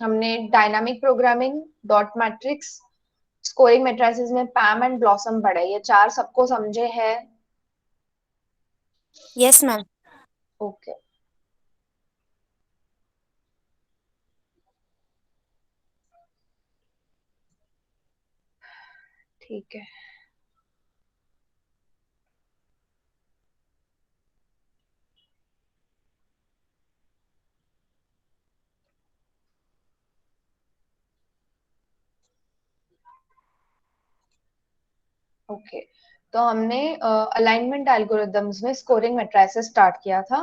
हमने dynamic programming, dot matrix, scoring matrices में पैम and blossom पढ़े। ये चार सबको समझे हैं? Yes ma'am. ओके, ठीक है। ओके, तो हमने अलाइनमेंट एल्गोरिदम्स में स्कोरिंग मैट्रिसेस स्टार्ट किया था,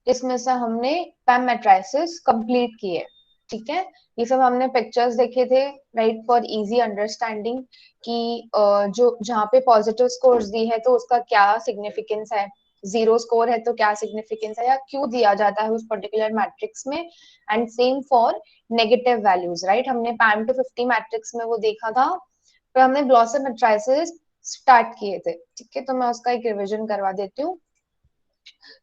इसमें से हमने पैम मैट्रिसेस कंप्लीट किए। ठीक है, ये सब हमने पिक्चर्स देखे थे, राइट, फॉर इजी अंडरस्टैंडिंग कि जो जहाँ पे पॉजिटिव स्कोर्स दी है तो उसका क्या सिग्निफिकेंस है, जीरो स्कोर है तो क्या सिग्निफिकेंस है, या क्यों दिया जाता है उस पर्टिकुलर मैट्रिक्स में। And same for negative values, right. हमने पैम टू 50 मैट्रिक्स में वो देखा था। फिर हमने ब्लॉसम मैट्रिसेस स्टार्ट किए थे। ठीक है, तो मैं उसका एक रिवीजन करवा देती हूँ।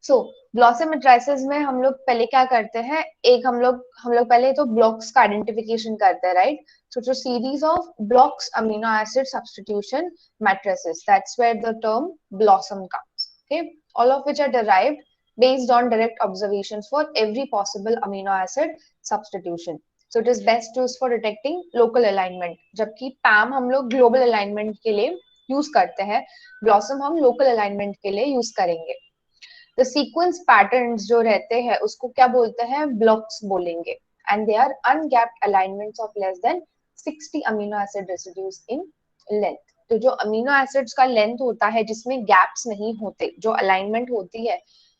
सो ब्लॉसम मैट्रिसेस में हम लोग पहले क्या करते हैं, एक हम लोग पहले तो ब्लॉक्स का आइडेंटिफिकेशन करते हैं, राइट। सो जो series of blocks amino acid substitution matrices, that's where the term BLOSUM comes. Okay, all of which are derived based on direct observations for every possible amino acid substitution. So it is best used for detecting local alignment, जबकि PAM हम लोग global alignment के लिए use करते हैं, blossom हम local alignment के लिए यूज करेंगे। द सीक्वेंस पैटर्न्स जो रहते हैं उसको क्या बोलते हैं, ब्लॉक्स बोलेंगे। And they are ungapped alignments of less than 60 amino acid residues in length. तो जो अमीनो एसिड्स का लेंथ होता है जिसमें गैप्स नहीं होते, जो अलाइनमेंट होती है,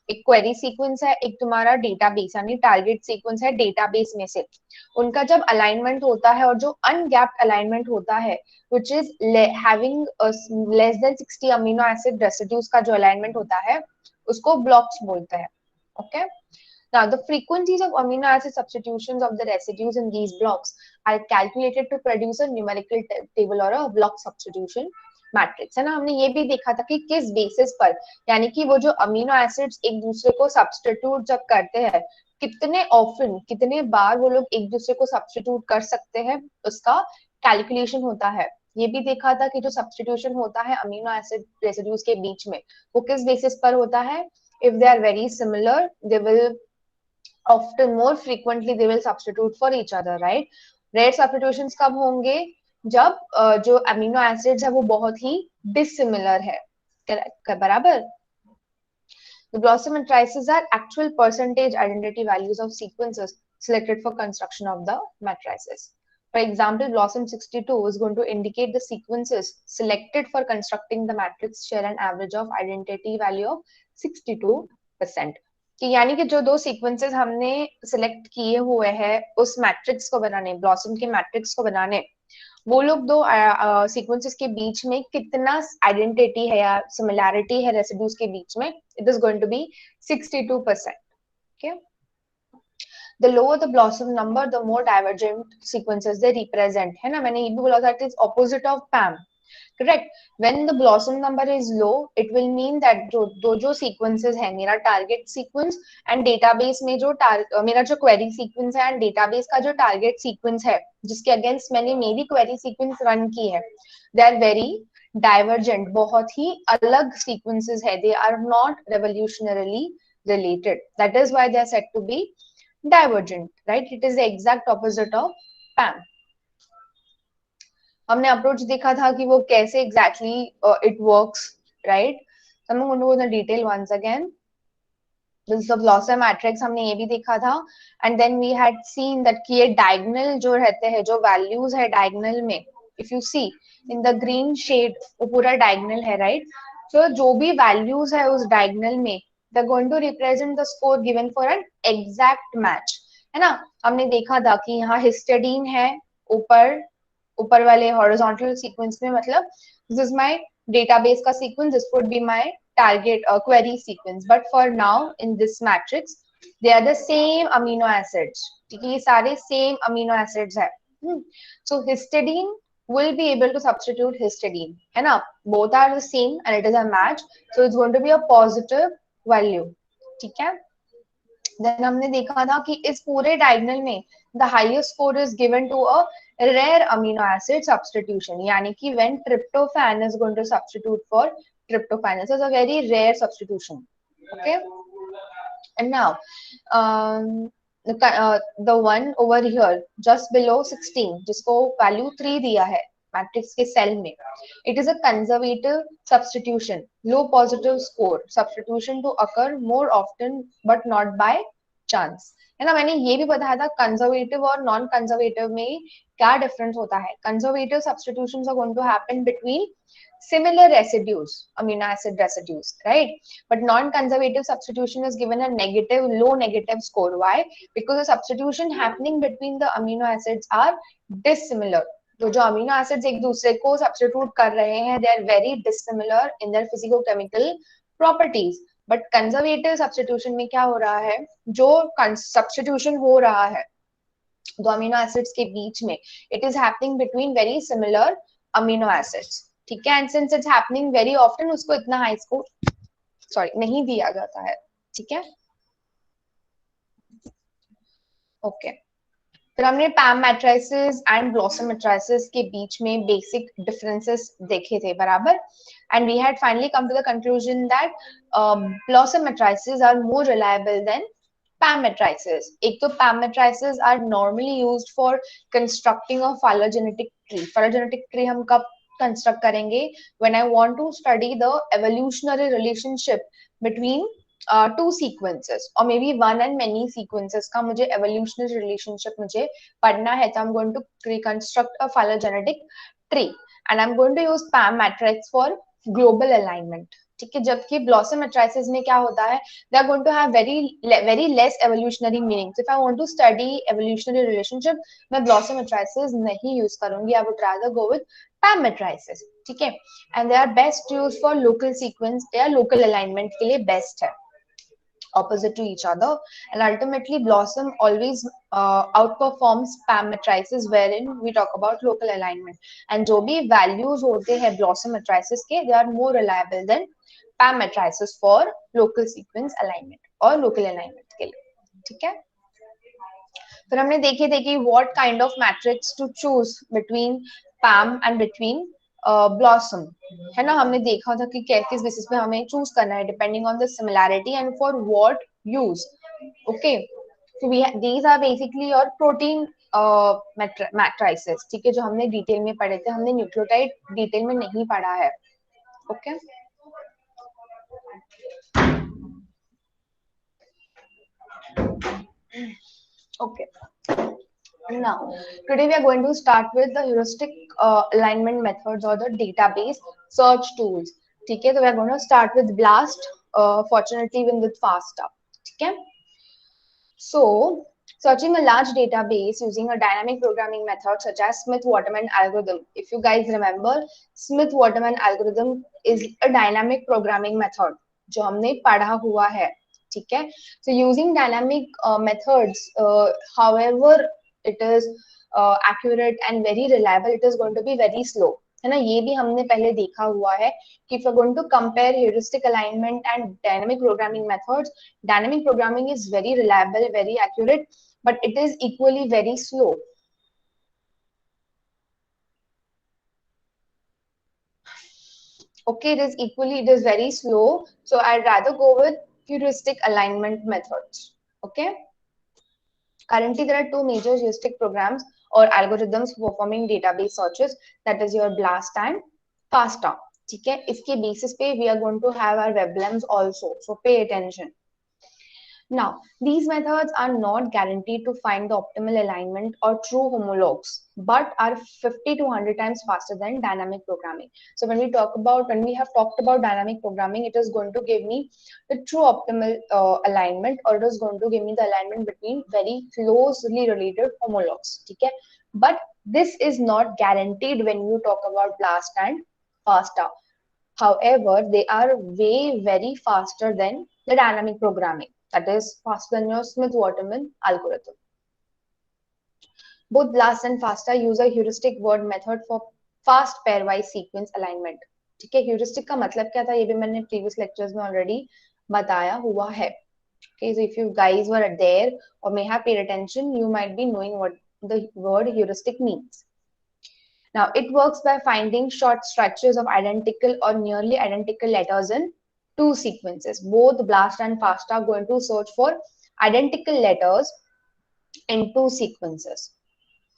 एक क्वेरी सीक्वेंस है, एक तुम्हारा डेटाबेस यानी टारगेट सीक्वेंस है डेटाबेस में से, उनका जब अलाइनमेंट होता है और जो अनगैप्ड अलाइनमेंट होता है which is having less than 60 amino acid residues का जो अलाइनमेंट होता है उसको ब्लॉक्स बोलते हैं। Okay, now the frequencies of amino acid substitutions of the residues in these blocks are calculated to produce a numerical table or a block substitution matrix, है ना। हमने ये भी देखा था कि किस बेसिस पर, यानी कि वो जो अमीनो एसिड्स एक दूसरे को सब्स्टिट्यूट जब करते हैं, कितने ऑफन, कितने बार वो लोग एक दूसरे को सब्स्टिट्यूट कर सकते हैं, उसका कैलकुलेशन होता है। ये भी देखा था कि जो सब्स्टिट्यूशन होता है अमीनो एसिड रेसिड्यूज के बीच में, वो किस बेसिस पर होता है। If they are very similar they will often more frequently they will substitute for each other, right। Rare substitutions कब होंगे, जब जो अमीनो एसिड्स है वो बहुत ही डिसिमिलर है, बराबर। The blossom matrices are actual percentage identity values of sequences selected for construction of the matrices. For example, blossom 62 is going to indicate the sequences selected for constructing the matrix share an average of identity value of 62%। कि यानी कि जो दो sequences हमने select किए हुए हैं उस मैट्रिक्स को बनाने, ब्लॉसम के मैट्रिक्स को बनाने, वो लोग दो सीक्वेंसेस के बीच में कितना आइडेंटिटी है या सिमिलैरिटी है रेसिड्यूज के बीच में, it is going to be 62%। Okay, the lower the blossom number the more divergent sequences they represent, है ना। मैंने ये भी बोला था, it is opposite of PAM, correct। when the blossom number is low it will mean that जो sequences है, मेरा target sequence and database में जो मेरा जो query sequence है and database का जो target sequence है जिसके against मैंने मेरी query sequence run की है, they are very divergent, बहुत ही अलग sequences है, they are not revolutionarily related, that is why they are said to be divergent, right। it is the exact opposite of PAM। हमने approach देखा था कि वो कैसे exactly it works, right. I'm going to go into detail once again. This is the blossom matrix, हमने ये भी देखा था। and then we had seen that कि ये diagonal जो रहते हैं, जो values है diagonal में, if you see in the green shade वो पूरा diagonal है, right। so जो भी values है उस diagonal में they're going to represent the score given for an exact match, है ना। हमने देखा था कि यहाँ histidine है ऊपर, ऊपर वाले हॉरिजॉन्टल सीक्वेंस में, मतलब दिस इज माय डेटाबेस का sequence, this would be my target query sequence, but for now in this matrix they are the same amino acids. ठीक है, ये सारे सेम अमीनो एसिड्स है। So histidine will be able to substitute histidine, है ना। both are the same and it is a match, so it's going to be a positive value। ठीक है, then हमने देखा था कि इस पूरे डायगोनल में the highest score is given to a rare amino acid substitution. यानी कि when tryptophan is going to substitute for tryptophan, this is a very rare substitution. Okay, and now the one over here just below 16 जिसको value 3 दिया है matrix के cell में, it is a conservative substitution, low positive score substitution to occur more often but not by chance. है ना, मैंने ये भी बताया था कंजर्वेटिव और नॉन कंजर्वेटिव में क्या डिफरेंस होता है. Conservative substitutions are going to happen between similar residues, amino acid residues, right? But non-conservative substitution is given a negative, low negative score. Why? Because the substitution happening between the amino acids are dissimilar. तो जो amino acids एक दूसरे को substitute कर रहे हैं, they are very dissimilar in their physicochemical properties. But conservative substitution में क्या हो रहा है, जो सब्स्टिट्यूशन हो रहा है दो अमीनो एसिड्स के बीच में, it is happening between very similar amino acids. ठीक है, and since it's happening very often, उसको इतना हाई स्कोर नहीं दिया जाता है. ठीक है, ओके. फिर हमने PAM matrices and BLOSUM matrices के बीच में बेसिक डिफरेंसेस देखे थे, बराबर. And we had finally come to the conclusion that BLOSUM matrices are more reliable than PAM matrices. एक तो PAM matrices are normally used for constructing a phylogenetic tree. Phylogenetic tree हम कब construct करेंगे? When I want to study the evolutionary relationship between two sequences or maybe one and many sequences का मुझे evolutionary relationship मुझे पढ़ना है, तो I'm going to reconstruct a phylogenetic tree and I'm going to use PAM matrix for global alignment. ठीक है, जबकि blossom matrices में क्या होता है, they are going to have very less evolutionary meaning. If I want to study evolutionary relationship, मैं BLOSUM matrices नहीं use करूंगी. I would rather go with PAM matrices. ठीक है, and they are best used for local sequence या local alignment के लिए best है, opposite to each other, and ultimately blossom always outperforms PAM matrices wherein we talk about local alignment. And जो भी values होते हैं blossom matrices के, they are more reliable than PAM matrices for local sequence alignment और local alignment के लिए. ठीक है, फिर हमने देखे थे कि what kind of matrix to choose between PAM and between blossom, है ना. हमने देखा था कि किस बेसिस पे हमें चूज करना है, depending on the similarity and for what use. Okay, so we these are basically your protein matrices. ठीक है, जो हमने डिटेल में पढ़े थे, हमने न्यूक्लियोटाइड डिटेल में नहीं पढ़ा है. Okay, okay. Now, today we are going to start with the heuristic alignment methods or the database search tools. ठीक है, तो we are going to start with BLAST, fortunately even with FASTA. ठीक है, so searching a large database using a dynamic programming method such as Smith-Waterman algorithm. If you guys remember, Smith-Waterman algorithm is a dynamic programming method जो हमने पढ़ा हुआ है. ठीक है, so using dynamic methods, however it is accurate and very reliable, it is going to be very slow, है ना. ये भी हमने पहले देखा हुआ है कि if you're going to compare heuristic alignment and dynamic programming methods, dynamic programming is very reliable, very accurate, but it is equally very slow. Okay, it is very slow, so I'd rather go with heuristic alignment methods. Okay, currently there are two major heuristic programs or algorithms performing database searches, that is your BLAST and FASTA. ठीक है, इसके basis पे we are going to have our WebLAMs also, so pay attention. Now, these methods are not guaranteed to find the optimal alignment or true homologs, but are 50 to 100 times faster than dynamic programming. So when we have talked about dynamic programming, it is going to give me the true optimal alignment, or it is going to give me the alignment between very closely related homologs. ठीक है, but this is not guaranteed when you talk about BLAST and FASTA. However, they are very faster than the dynamic programming. That is faster than your Smith-Waterman algorithm. Both BLAST and FASTA use a heuristic word method for fast pairwise sequence alignment. ठीक है, heuristic का मतलब क्या था, ये भी मैंने previous lectures में already बताया हुआ है. Okay, so if you guys were there or may have paid attention, you might be knowing what the word heuristic means. Now, it works by finding short stretches of identical or nearly identical letters in two sequences. Both BLAST and FASTA are going to search for identical letters in two sequences.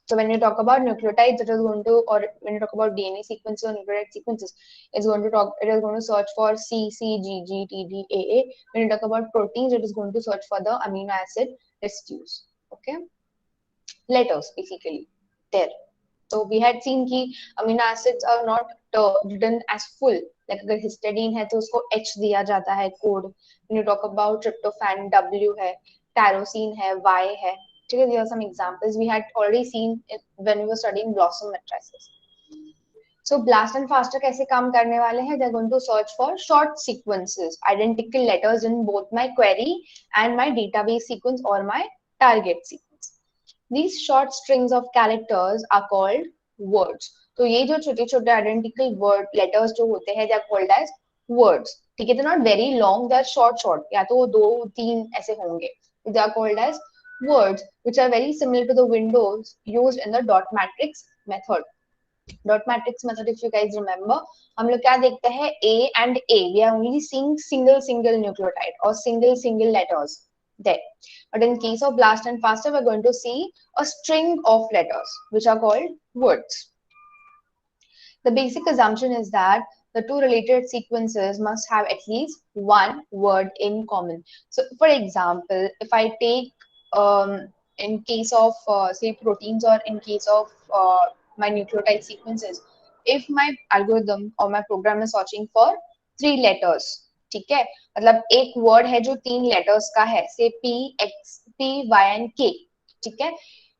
So when you talk about nucleotides, it is going to, or when you talk about DNA sequences or nucleotide sequences, it is going to search for C, C, G, G, T, D, A, A. When you talk about proteins, it is going to search for the amino acid residues. Okay, letters basically there. So we had seen कि amino acids are not written as full. Like अगर histidine है तो उसको H दिया जाता है code. When you talk about tryptophan, W है, tyrosine है, Y है. ठीक है, these are some examples we had already seen when we were studying blossom matrices. So BLAST and FASTA कैसे काम करने वाले हैं? They're going to search for short sequences, identical letters in both my query and my database sequence or my target sequence. These short strings of characters are called words. तो ये जो छोटे छोटे identical word letters जो होते हैं, they are called as words. ठीक है, they're not very long, they are short. या तो दो तीन ऐसे होंगे. They are called as words, which are very similar to the windows used in the dot matrix method. Dot matrix method, if you guys remember, हम लोग क्या देखते हैं? A and A. We are only seeing single nucleotide or single letters there. But in case of BLAST and FASTA, we're going to see a string of letters, which are called words. The basic assumption is that the two related sequences must have at least one word in common. So, for example, if I take in case of say proteins or in case of my nucleotide sequences, if my algorithm or my program is searching for 3 letters, ठीक है, मतलब एक word है जो 3 letters का है, से P, X, P, Y and K, ठीक है,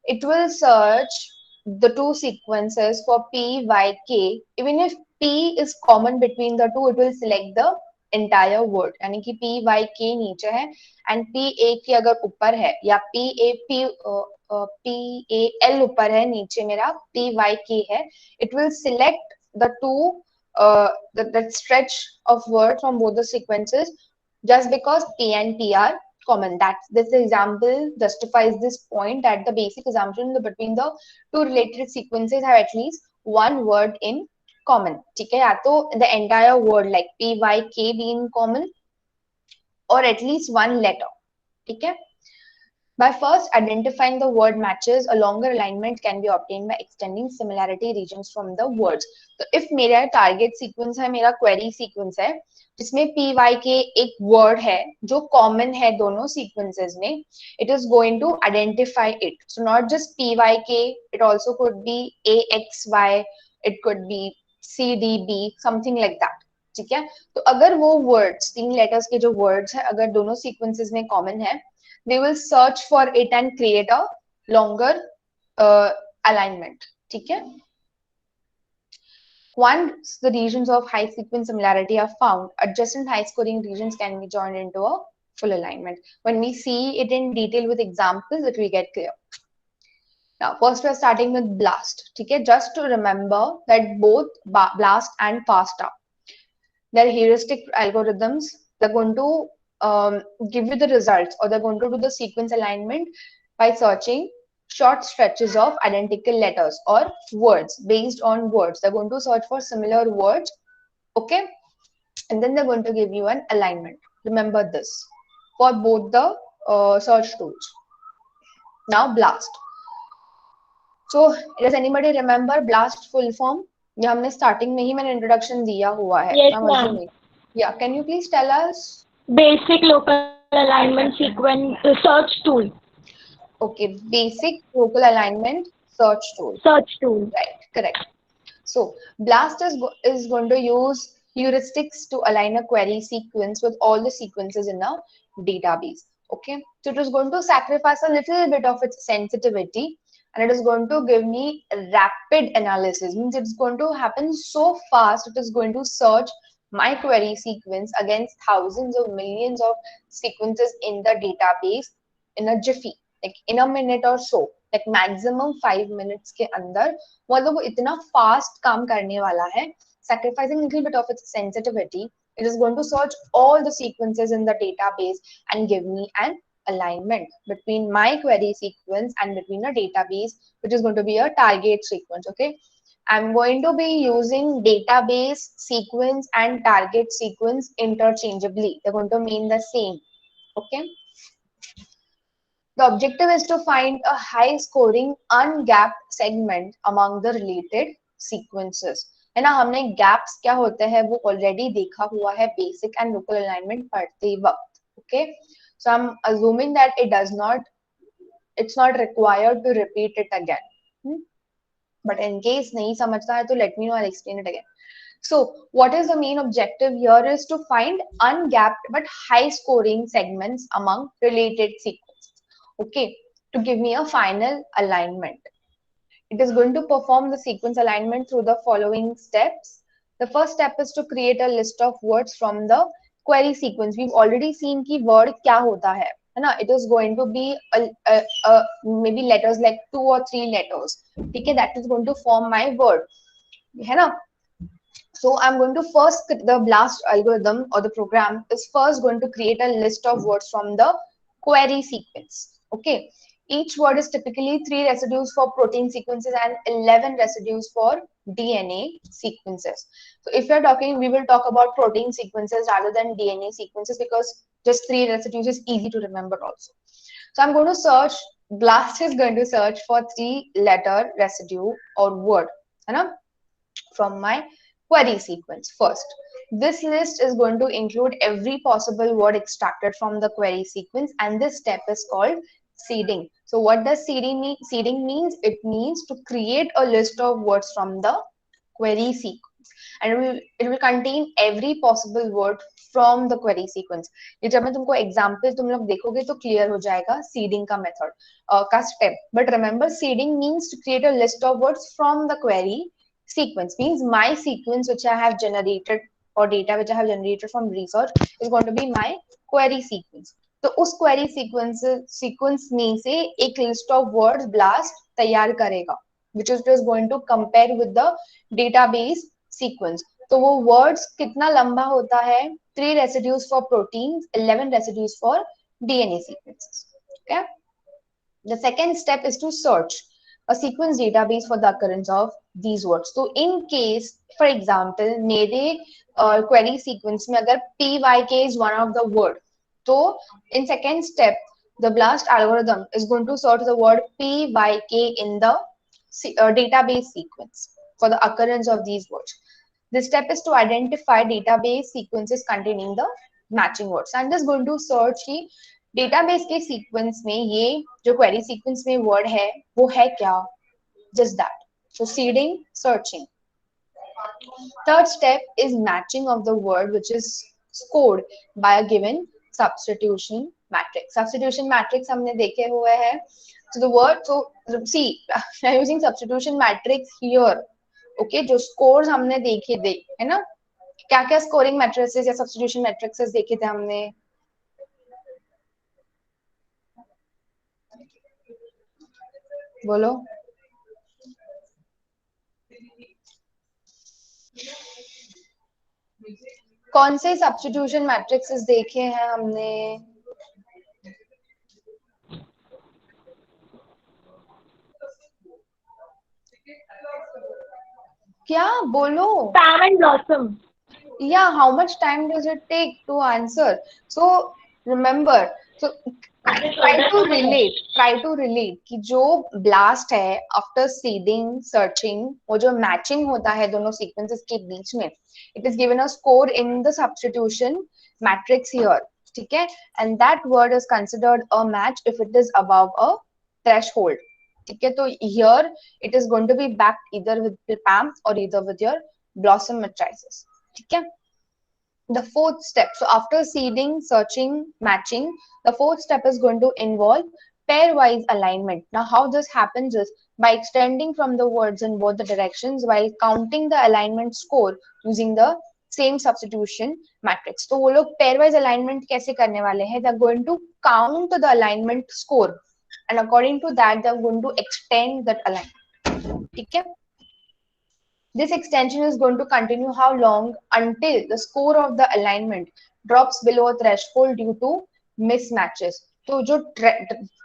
it will search the two sequences for P, Y, K. Even if P is common between the two, it will select the entire word. यानी कि P, Y, K नीचे है and P, A की अगर ऊपर है या P, A, P, A, L ऊपर है, नीचे मेरा P, Y, K है, it will select the two that stretch of word from both the sequences just because P and P are common. That this example justifies this point that the basic assumption between the two related sequences have at least one word in common. ठीक है, या तो the entire word like P, Y, K be in common or at least one letter. ठीक है. By first identifying the word matches, a longer alignment can be obtained by extending similarity regions from the words. तो if मेरा target sequence है, मेरा query sequence है, जिसमें P, Y, K एक word है जो common है दोनों sequences में, it is going to identify it. So not just P, Y, K, it also could be A, X, Y, it could be C, D, B, something like that. ठीक है, तो अगर वो words, 3 letters के जो words है, अगर दोनों sequences में common है, they will search for it and create a longer alignment. ठीक है. Once the regions of high sequence similarity are found, adjacent high scoring regions can be joined into a full alignment. When we see it in detail with examples, it will get clear. Now, first we are starting with BLAST. ठीक है, just to remember that both BLAST and FASTA, their heuristic algorithms, they're going to give you the results, or they're going to do the sequence alignment by searching short stretches of identical letters or words based on words. They're going to search for similar words, okay, and then they're going to give you an alignment. Remember this for both the search tools. Now BLAST. So does anybody remember BLAST full form? ये हमने starting में ही मैंने introduction दिया हुआ है. Yes, ma'am. Yeah, can you please tell us? Basic local alignment sequence search tool. Okay, basic local alignment search tool. Search tool. Right, correct. So BLAST is going to use heuristics to align a query sequence with all the sequences in a database. Okay, so it is going to sacrifice a little bit of its sensitivity, and it is going to give me rapid analysis. Means it's going to happen so fast. It is going to search my query sequence against thousands of millions of sequences in the database in a jiffy, like in a minute or so, like maximum 5 minutes के अंदर. मतलब वो इतना fast काम करने वाला है, sacrificing a little bit of its sensitivity, It is going to search all the sequences in the database and give me an alignment between my query sequence and between a database, which is going to be a target sequence. Okay, I'm going to be using database sequence and target sequence interchangeably. They're going to mean the same. Okay. The objective is to find a high scoring ungapped segment among the related sequences. है ना, हमने gaps क्या होते हैं वो already देखा हुआ है basic and local alignment पढ़ते वक्त. Okay, so I'm assuming that it's not required to repeat it again. But in case नहीं समझता है तो let me know, I'll explain it again. So what is the main objective here is to find ungapped but high scoring segments among related sequences. Okay, to give me a final alignment. It is going to perform the sequence alignment through the following steps. The first step is to create a list of words from the query sequence. We've already seen कि word क्या होता है ना? It is going to be maybe letters like 2 or 3 letters. ठीक है, that is going to form my word. है ना? So I'm going to first, the BLAST algorithm or the program is first going to create a list of words from the query sequence. Okay, each word is typically 3 residues for protein sequences and 11 residues for DNA sequences. So if you're talking, we will talk about protein sequences rather than DNA sequences because just 3 residues is easy to remember also. So I'm going to search, BLAST is going to search for 3-letter residue or word, from my query sequence first. This list is going to include every possible word extracted from the query sequence, and this step is called seeding. So what does seeding mean? Seeding means, it means to create a list of words from the query sequence, and it will contain every possible word from the query sequence. ये जब मैं तुमको example तुम लोग देखोगे तो clear हो जाएगा seeding का method का step. But remember, seeding means to create a list of words from the query sequence. Means my sequence which I have generated or data which I have generated from research is going to be my query sequence. तो उस query sequence में से एक list of words BLAST तैयार करेगा, which is just going to compare with the database sequence. तो वो words कितना लंबा होता है? 3 residues for proteins, 11 residues for DNA sequences. Okay. The second step is to search a sequence database for the occurrence of these words. So in case, for example, मेरे query sequence में अगर PYK is one of the word, so in second step, the BLAST algorithm is going to search the word PYK in the database sequence for the occurrence of these words. This step is to identify database sequences containing the matching words. I'm just going to search कि database के sequence में ये जो query sequence में word है वो है क्या? Just that. So seeding, searching. Third step is matching of the word which is scored by a given substitution matrix. Substitution matrix हमने देखे हुए हैं. So the word, so see, I'm using substitution matrix here. Okay, जो scores हमने देखे है ना? क्या-क्या scoring matrices या substitution matrices देखे थे हमने? बोलो. कौन से सब्स्टिट्यूशन मैट्रिक्सेस देखे हैं हमने? क्या बोलो? Pam and Blossom. Yeah, how much time does it take to answer? So remember, so try to relate कि जो blast है after seeding, searching, वो जो matching होता है दोनों sequences के बीच में, it is given a score in the substitution matrix here, ठीक है? And that word is considered a match if it is above a threshold. ठीक है, तो here it is going to be backed either with PAM or either with your Blossom matrices. ठीक है? The fourth step, so after seeding, searching, matching, the fourth step is going to involve pairwise alignment. Now how this happens is by extending from the words in both the directions while counting the alignment score using the same substitution matrix. तो वो लोग pairwise alignment कैसे करने वाले हैं? They are going to count the alignment score and according to that they are going to extend that alignment. ठीक है? This extension is going to continue how long? Until the score of the alignment drops below a threshold due to mismatches. तो जो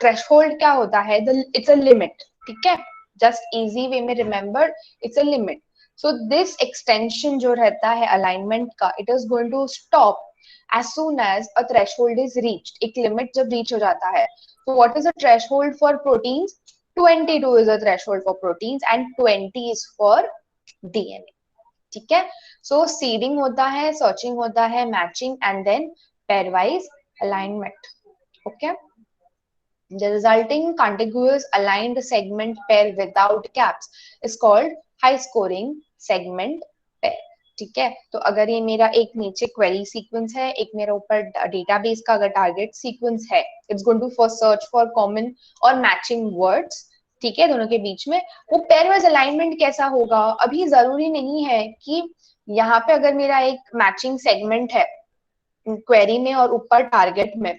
threshold क्या होता है? It's a limit. ठीक है? Just easy way में remember, it's a limit. So this extension जो रहता है alignment का, it is going to stop as soon as a threshold is reached. एक limit जब reach हो जाता है. So what is the threshold for proteins? 22 is a threshold for proteins and 20 is for DNA. ठीक है? So seeding होता है, searching होता है, matching and then pairwise alignment. Okay? The resulting contiguous aligned segment pair without gaps is called high scoring segment pair. ठीक है, तो अगर ये मेरा एक नीचे क्वेरी सीक्वेंस है, एक मेरा ऊपर डेटाबेस का अगर टारगेट सीक्वेंस है, it's going to first search for common और मैचिंग वर्ड्स. ठीक है, दोनों के बीच में वो पेयरवाइज अलाइनमेंट कैसा होगा? अभी जरूरी नहीं है कि यहाँ पे अगर मेरा एक मैचिंग सेगमेंट है क्वेरी में और ऊपर टारगेट में,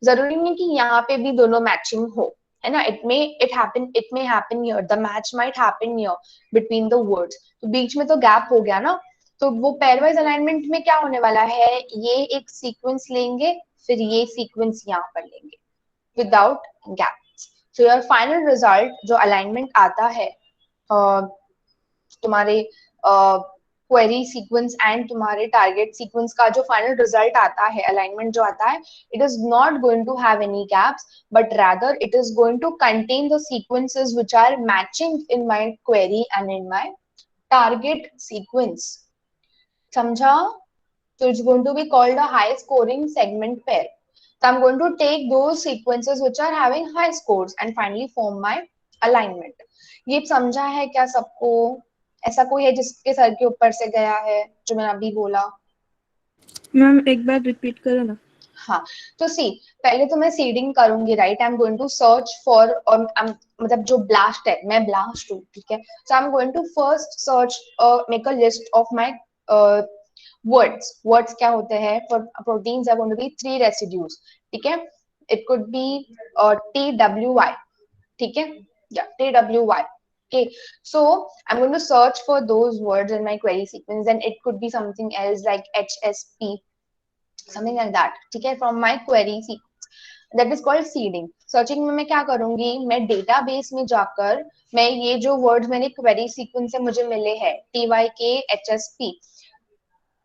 जरूरी नहीं कि यहाँ पे भी दोनों मैचिंग हो, है ना. It may happen here, the match might happen here between the words. तो बीच में तो गैप हो गया ना. तो वो पेयरवाइज अलाइनमेंट में क्या होने वाला है? ये एक सीक्वेंस लेंगे, फिर ये सीक्वेंस यहाँ पर लेंगे without gap. So your final result जो अलाइनमेंट आता है तुम्हारे क्वेरी सीक्वेंस एंड तुम्हारे टारगेट सीक्वेंस का जो फाइनल रिजल्ट आता है, अलाइनमेंट जो आता है, it is not going to have any gaps, but rather it is going to contain the sequences which are matching in my query and in my target sequence. समझा? So it's going to be called a high scoring segment pair. So I'm going to take those sequences which are having high scores and finally form my alignment. ये समझा है क्या सबको? ऐसा कोई है जिसके सर के ऊपर से गया है जो मैंने अभी बोला? मैम एक बार रिपीट करो ना. हाँ, तो सी, पहले तो मैं सीडिंग करूंगी, right. I am going to search for, मतलब जो ब्लास्ट है, मैं ब्लास्ट हूँ, ठीक है. So I am going to first search, make a list of my words क्या होते हैं? For proteins are going to be 3 residues. ठीक है, इट कुड बी TWY. ठीक है, या TWY. Okay, so I'm going to search for those words in my query sequence, and it could be something else like HSP, something like that. ठीक है, from my query sequence. That is called seeding. Searching में मैं क्या करूंगी? मैं database में जाकर मैं ये जो वर्ड्स मैंने क्वेरी सीक्वेंस से मुझे मिले हैं, TYK, HSP,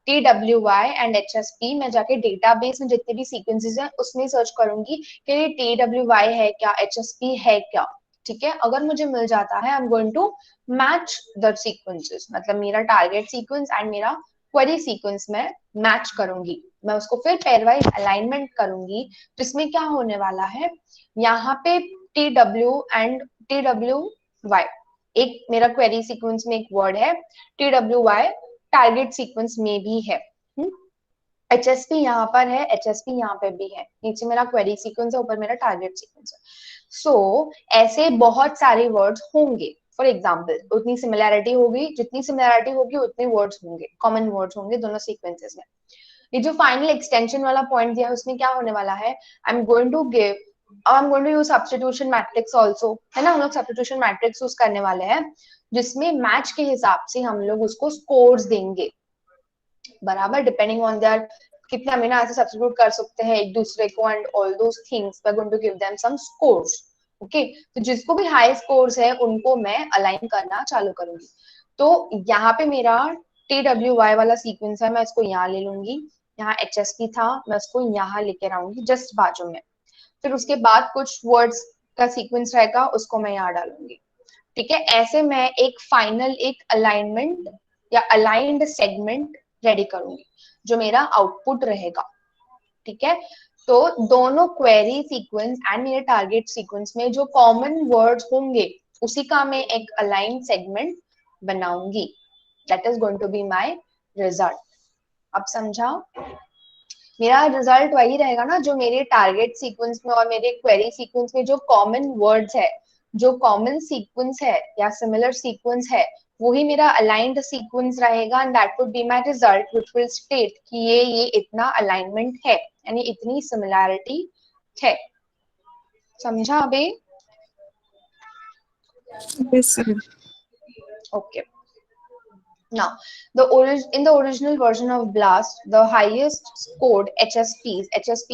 TWY and HSP, मैं जाके डेटाबेस में जितने भी सीक्वेंसेस हैं उसमें सर्च करूंगी कि ये TWY है क्या, HSP है क्या. ठीक है, अगर मुझे मिल जाता है, I am going to match the sequences, मतलब मेरा टारगेट सीक्वेंस एंड मेरा क्वेरी सीक्वेंस में मैच करूंगी. मैं उसको फिर पेयरवाइज अलाइनमेंट करूंगी, जिसमें क्या होने वाला है? यहाँ पे TW एंड TWY, एक मेरा क्वेरी सीक्वेंस में एक वर्ड है, TWY टारगेट सीक्वेंस में भी है. HSP यहाँ पर है, HSP यहाँ पे भी है. नीचे मेरा क्वेरी सीक्वेंस है, ऊपर मेरा टारगेट सीक्वेंस है. सो ऐसे बहुत सारे वर्ड्स होंगे. फॉर एग्जाम्पल, उतनी सिमिलैरिटी होगी, जितनी सिमिलैरिटी होगी उतने वर्ड्स होंगे, कॉमन वर्ड्स होंगे दोनों सीक्वेंसेस में. ये जो फाइनल एक्सटेंशन वाला पॉइंट दिया है उसमें क्या होने वाला है? I am going to use substitution matrix also, है ना. हम लोग सब्स्टिट्यूशन मैट्रिक्स यूज करने वाले हैं, जिसमें मैच के हिसाब से हम लोग उसको स्कोर्स देंगे, बराबर, डिपेंडिंग ऑन देयर कितने अमीनो एसिड सब्स्टिट्यूट कर सकते हैं एक दूसरे को and all those things, we are going to give them some scores. Okay, तो जिसको भी हाई स्कोर्स है उनको मैं अलाइन करना चालू करूंगी. तो यहाँ पे मेरा TWY वाला सीक्वेंस है, मैं इसको यहाँ ले लूंगी. यहाँ HSP था, मैं उसको यहाँ लेकर आऊंगी जस्ट बाजू में. फिर उसके बाद कुछ वर्ड्स का सीक्वेंस रहेगा, उसको मैं यहाँ डालूंगी. ठीक है, ऐसे मैं एक फाइनल एक अलाइनमेंट या अलाइंड सेगमेंट रेडी करूंगी जो मेरा आउटपुट रहेगा. ठीक है, तो दोनों क्वेरी सीक्वेंस एंड मेरे टारगेट सीक्वेंस में जो कॉमन वर्ड्स होंगे उसी का मैं एक अलाइंड सेगमेंट बनाऊंगी. That is going to be my result. अब समझा? मेरा रिजल्ट वही रहेगा ना जो मेरे टारगेट सीक्वेंस में और मेरे क्वेरी सीक्वेंस में जो कॉमन वर्ड्स है, जो कॉमन सीक्वेंस है या सिमिलर सीक्वेंस है, वही मेरा अलाइंड सीक्वेंस रहेगा and that would be my result which will state कि ये इतना अलाइनमेंट है, यानी इतनी सिमिलैरिटी है. समझा अभी? Yes sir. Okay. Now, in the original version of BLAST, the highest scored HSPs,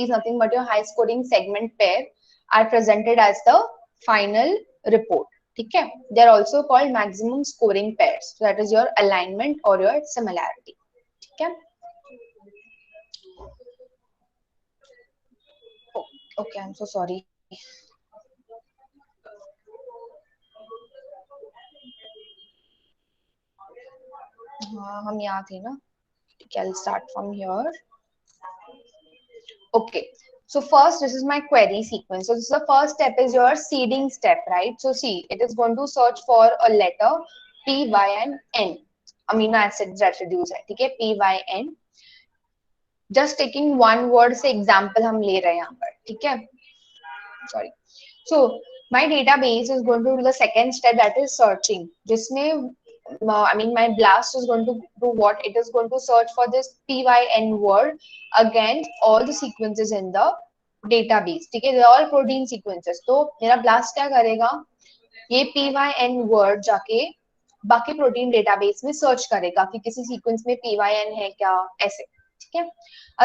nothing but your high scoring segment pair, are presented as the final report. Okay? They are also called maximum scoring pairs. So that is your alignment or your similarity. Okay? Oh, okay, I'm so sorry. हम यहाँ थे ना. Okay, I'll start from here. Okay. So first, this is my query sequence. So this is the first step is your seeding step, right? So see, it is going to search for a letter P, Y, and N. Amino acid residues है, ठीक है? P, Y, N. Just taking one word से example हम ले रहे हैं यहाँ पर, ठीक है? Sorry. So my database is going to do the second step, that is searching. जिसमें I mean, my BLAST is going to do what? It is going to search for this PYN word against all the sequences in the database. ठीक है? They are all protein sequences. तो मेरा BLAST क्या करेगा? ये PYN word जाके बाकी protein database में सर्च करेगा कि किसी सीक्वेंस में PYN है क्या, ऐसे. ठीक है?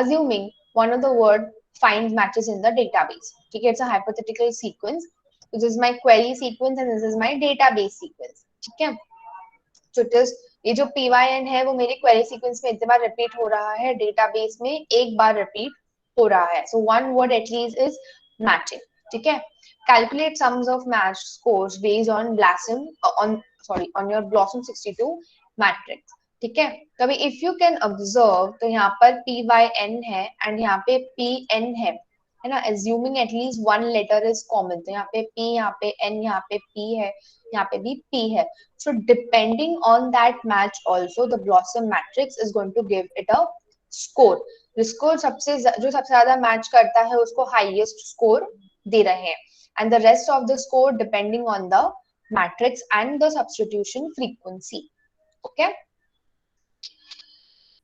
Assuming one of the word finds matches in the database. ठीक है? It's a hypothetical sequence. This is my query sequence and this is my database sequence. ठीक है? So it is, ये जो PYN है वो मेरी query sequence में इतने बार repeat हो रहा है, database में एक बार repeat हो रहा है. So one word at least is matching. ठीक है? Calculate sums of matched scores based on on your BLOSUM 62 matrix. ठीक है? कभी if you can observe तो यहाँ पर PYN है and यहाँ पे PN है ना? Assuming at least one letter is common. तो यहाँ पे P, यहाँ पे N, यहाँ पे P है, यहाँ पे भी P है. So depending on that match also, the BLOSUM matrix is going to give it a score. जिसको जो सबसे ज्यादा मैच करता है उसको हाईएस्ट स्कोर दे रहे हैं. And the rest of the score depending on the matrix and the substitution frequency. Okay?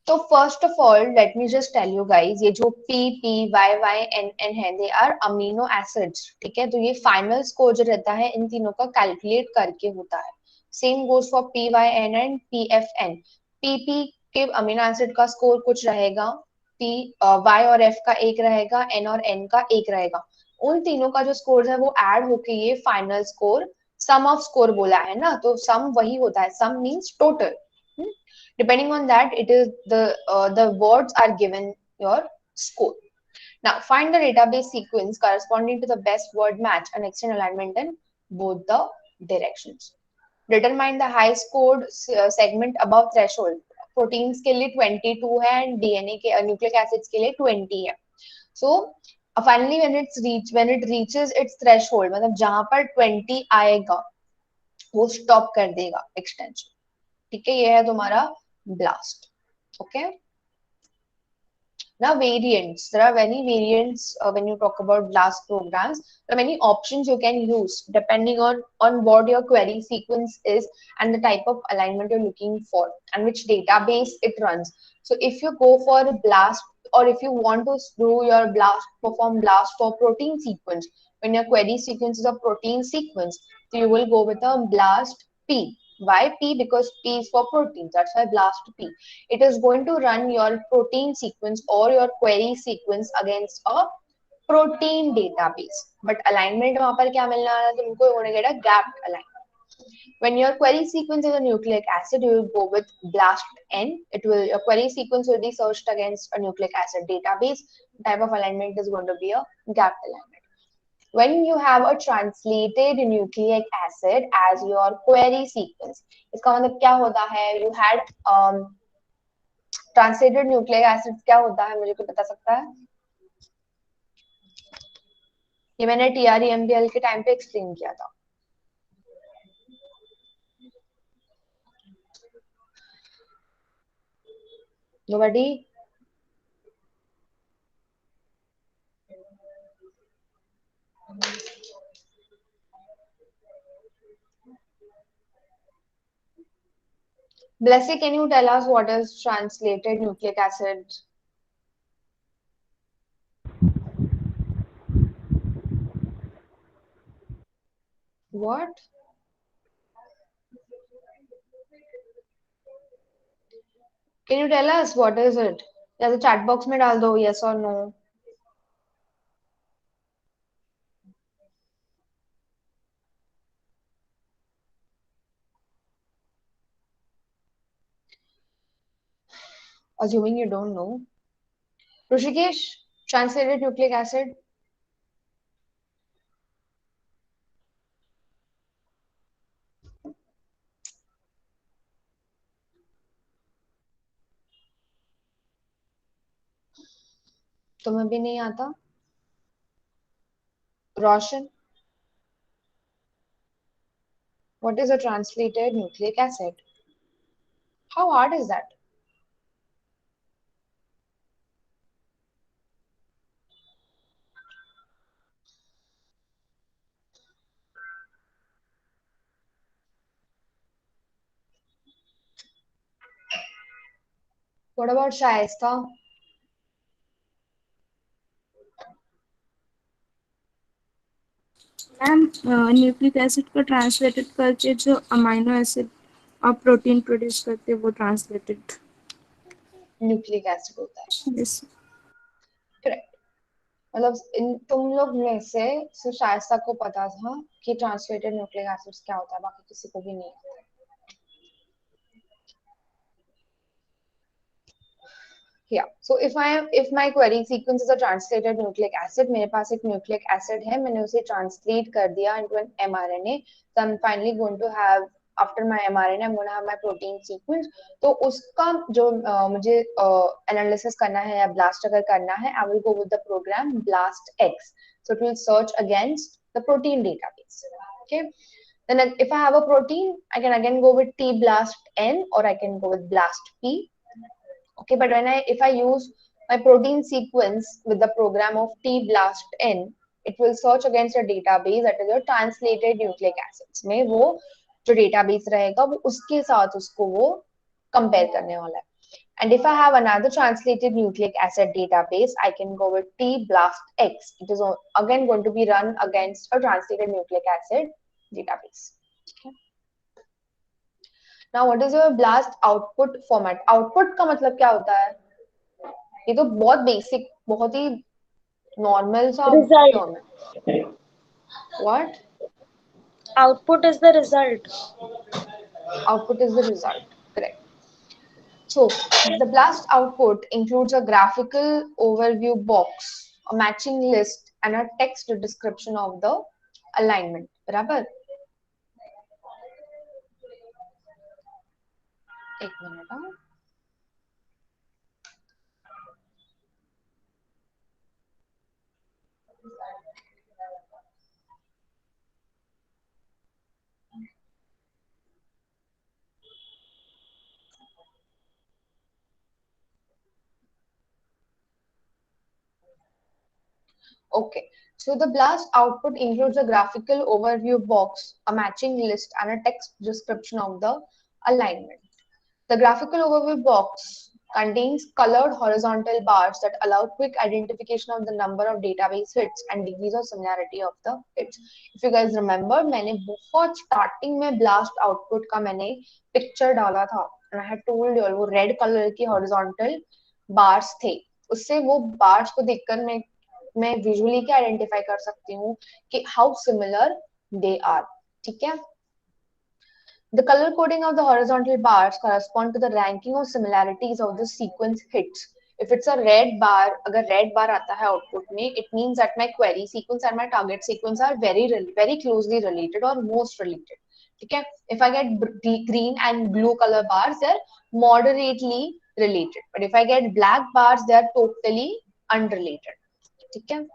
तो first of all let me just tell you guys, ये जो P, P, Y, Y, N, N है, they are amino acids. ठीक है? तो ये final score जो रहता है इन तीनों का कैलकुलेट करके होता है. Same goes for PYN and PFN. PP के अमीनो एसिड का स्कोर कुछ रहेगा, Y और F का एक रहेगा, N और N का एक रहेगा. उन तीनों का जो स्कोर है वो ऐड होके ये final score, sum of score बोला है ना, तो सम वही होता है. Sum means total. Depending on that, it is the words are given your score. Now find the database sequence corresponding to the best word match and extend alignment in both the directions. Determine the high scored segment above threshold. Proteins के लिए 22 है and DNA के nucleic acids के लिए 20 है. So finally when it reaches its threshold, मतलब जहां पर 20 आएगा वो stop कर देगा extension. ठीक है? ये है तुम्हारा BLAST. Okay. Now variants. There are many variants when you talk about BLAST programs. There are many options you can use depending on what your query sequence is and the type of alignment you're looking for and which database it runs. So if you go for BLAST, or if you want to do your perform BLAST for protein sequence, when your query sequence is a protein sequence, so you will go with a BLAST P. Why P? Because P is for proteins. That's why BLAST P. It is going to run your protein sequence or your query sequence against a protein database. But alignment वहाँ पर क्या मिलने वाला है तुमको? You're going to get a gapped alignment. When your query sequence is a nucleic acid, you will go with BLAST N. Your query sequence will be searched against a nucleic acid database. The type of alignment is going to be a gapped alignment. When you have a translated nucleic acid as your query sequence, इसका मतलब क्या होता है? You had translated nucleic acids क्या होता है, मुझे कोई बता सकता है? ये मैंने TREMBL के टाइम पे एक्सप्लेन किया था. Nobody? Blessy, can you tell us what is translated nucleic acid? What? Can you tell us what is it? या तो chat box में डाल दो yes or no. Assuming you don't know. Rishikesh, translated nucleic acid. तुम्हें भी नहीं आता? Roshan, what is a translated nucleic acid? How hard is that? What about Shaista? Ma'am nucleic acid को ट्रांसलेटेड करके जो अमाइनो एसिड और protein produce करते हैं वो ट्रांसलेटेड न्यूक्लिक एसिड होता है. यस. करेक्ट. मतलब इन तुम लोग में से सिर्फ शाइस्ता को पता था कि ट्रांसलेटेड न्यूक्लिक एसिड्स क्या होता है, बाकी किसी को भी नहीं आता. Yeah. So if my query sequence is a translated nucleic acid, मेरे पास एक nucleic acid है, मैंने उसे translate कर दिया into an mRNA. So I'm finally going to have after my mRNA, I'm going to have my protein sequence. तो उसका जो मुझे analysis करना है या blast अगर करना है, I will go with the program BLASTX. So it will search against the protein database. Okay. Then if I have a protein, I can again go with tBLASTN or I can go with BLASTP. Okay, but if I use my protein sequence with the program of tBLASTN, it will search against a database that is your translated nucleic acids. में वो जो database रहेगा वो उसके साथ उसको वो compare करने वाला है. And if I have another translated nucleic acid database, I can go with tBLASTX. It is again going to be run against a translated nucleic acid database. Okay. Now what is your blast output format? Output का मतलब क्या होता है? ये तो बहुत basic, बहुत ही normal सा टर्म है. What? Output is the result. Output is the result. Correct. So the blast output includes a graphical overview box, a matching list, and a text description of the alignment. बराबर? एक minute हाँ. Okay, so the blast output includes a graphical overview box, a matching list, and a text description of the alignment. The graphical overview box contains colored horizontal bars that allow quick identification of the number of database hits and degrees of similarity of the hits. If you guys remember, मैंने बहुत starting में blast output का मैंने picture डाला था. And I had told you वो red color की horizontal bars थे. उससे वो bars को देखकर मैं visually क्या identify कर सकती हूँ कि how similar they are. ठीक है? The color coding of the horizontal bars correspond to the ranking of similarities of the sequence hits. If it's a red bar, अगर red bar आता है output में, it means that my query sequence and my target sequence are very closely related or most related. ठीक है? If I get green and blue color bars, they're moderately related. But if I get black bars, they're totally unrelated. ठीक है?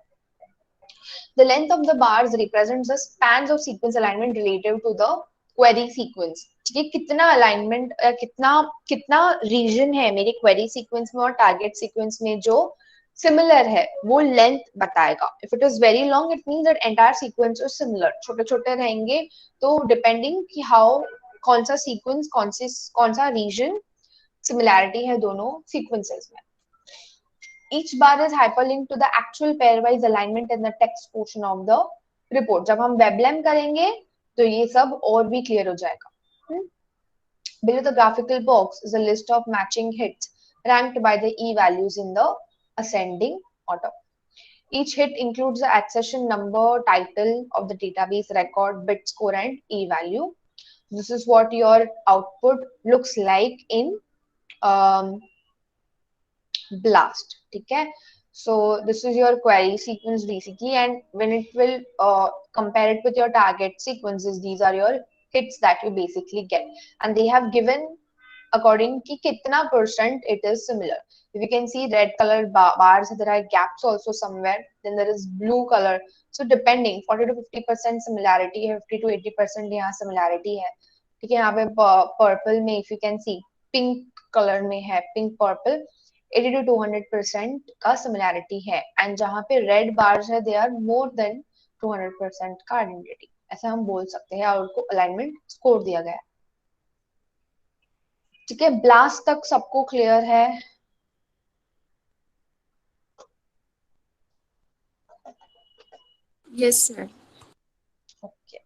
The length of the bars represents the spans of sequence alignment relative to the query sequence. ठीक है, कितना alignment कितना region है मेरे query sequence में और target sequence में जो similar है वो length बताएगा. If it is very long, it means that entire sequence is similar. छोटे छोटे रहेंगे तो depending कि how कौन सा sequence कौन सा region similarity है दोनों sequences में. Each bar is hyperlinked to the actual pairwise alignment in the text portion of the report. जब हम WebLAM करेंगे तो ये सब और भी clear हो जाएगा. Below the graphical box is a list of matching hits ranked by the E values in the ascending order. Each hit includes the accession number, title of the database record, bit score, and E value. This is what your output looks like in um, BLAST. Okay, so this is your query sequence basically, and when it will compare it with your target sequences, these are your hits that you basically get, and they have given according to kitna percent it is similar. If you can see red color bars, there are gaps also somewhere, then there is blue color. So depending 40 to 50% similarity है, 50 to 80% यहाँ similarity है. ठीक है, यहाँ पे purple में if you can see pink color में है, pink purple 80 to 200% का similarity है, and जहाँ पे red bars है they are more than 200% का identity. ऐसा हम बोल सकते हैं और उनको alignment score दिया गया है. ठीक है, ब्लास्ट तक सबको क्लियर है? Yes sir. ओके,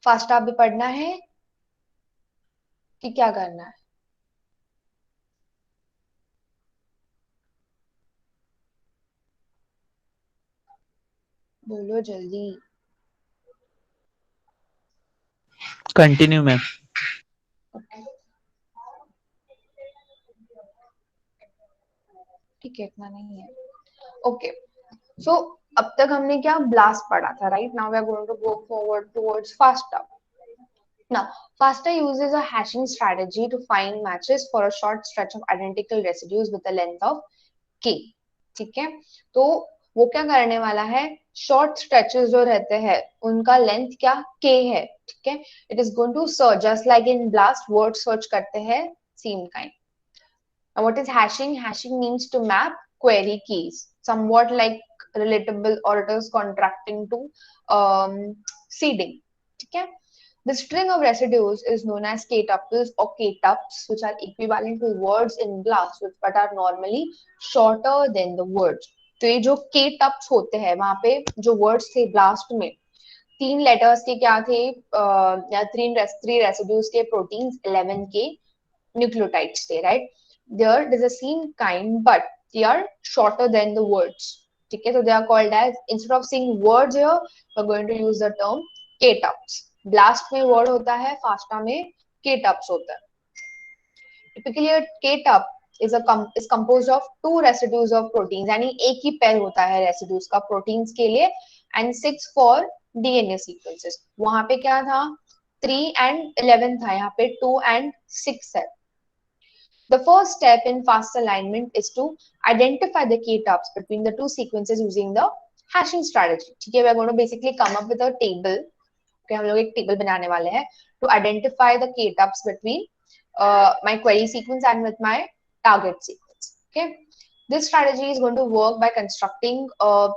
फास्टा भी पढ़ना है कि क्या करना है? बोलो जल्दी. Continue ma'am. ठीक है, इतना नहीं है. ओके, सो अब तक हमने क्या ब्लास्ट पढ़ा था, right? Now we are going to go forward towards FASTA. Now, FASTA uses a hashing strategy to find matches for a short stretch of identical residues with a length of k. ठीक है, तो वो क्या करने वाला है, short stretches जो रहते हैं उनका लेंथ क्या k है. ठीक है, it is going to search just like in BLAST, word search करते हैं same kind. Now, what is hashing? Hashing means to map query keys, somewhat like relatable or it is contracting to seeding. ठीक है, the string of residues is known as k-tuples or k-tups, which are equivalent to words in BLAST, but are normally shorter than the words. तो ये जो k-tups होते हैं, वहां पे जो words थे BLAST में, 3 letters के क्या थे, या 3 residues के proteins, 11 के nucleotides थे, right? There is a same kind, but they are shorter than the words. ठीक है, so they are called as, instead of saying words here, we're going to use the term k-tups. Blast में word होता है, FASTA में k-tups होता है. Typically a k-tup is composed of 2 residues of proteins, यानी एक ही पेयर होता है रेसिड्यूज का प्रोटीन्स के लिए, and 6 for DNA sequences. वहां पे क्या था, 3 and 11 था, यहाँ पे 2 and 6 है. The first step in FASTA alignment is to identify the k-tups between the 2 sequences using the hashing strategy. ठीक है, we are going to basically come up with a table. Okay, हम लोग एक table बनाने वाले हैं to identify the k-tups between my query sequence and with my target sequence. Okay, this strategy is going to work by constructing a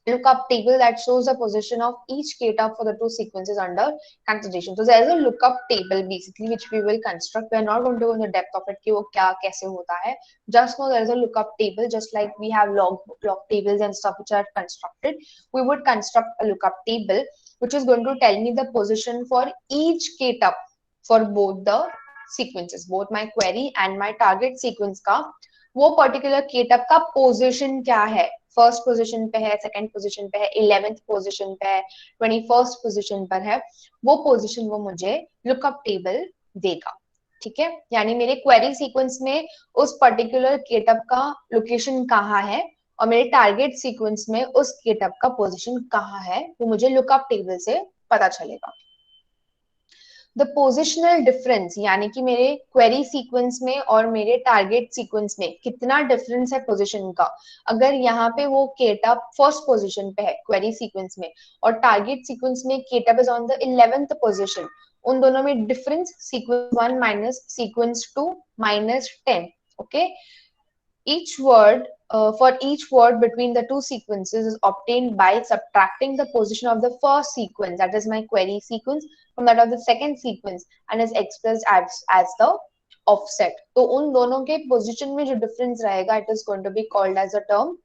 lookup table that shows the position of each k-tup for the 2 sequences under consideration. So there is a lookup table basically which we will construct. We are not going to go in the depth of it कि वो क्या कैसे होता है. Just know there is a lookup table, just like we have log tables and stuff which are constructed. We would construct a lookup table which is going to tell me the position for each k-tup for both the sequences, both my query and my target sequence का वो particular k-tup का position क्या है, first position पे है, second position पे है, 11th position पे है, 21st पोजीशन पर है, वो पोजीशन वो मुझे लुकअप टेबल देगा. ठीक है, यानी मेरे क्वेरी सीक्वेंस में उस पर्टिकुलर k-tup का लोकेशन कहाँ है और मेरे टारगेट सीक्वेंस में उस k-tup का पोजीशन कहाँ है, वो मुझे लुकअप टेबल से पता चलेगा. The positional difference, यानी कि मेरे क्वेरी सीक्वेंस में और मेरे टारगेट सीक्वेंस में कितना डिफरेंस है पोजीशन का. अगर यहाँ पे वो k-tup फर्स्ट पोजीशन पे है क्वेरी सीक्वेंस में और टारगेट सीक्वेंस में k-tup is on the 11th position, उन दोनों में difference sequence 1 minus sequence 2 minus 10. Okay, each word for each word between the 2 sequences is obtained by subtracting the position of the first sequence, that is my query sequence, from that of the second sequence and is expressed as the offset. तो उन दोनों के position में जो difference रहेगा, it is going to be called as a term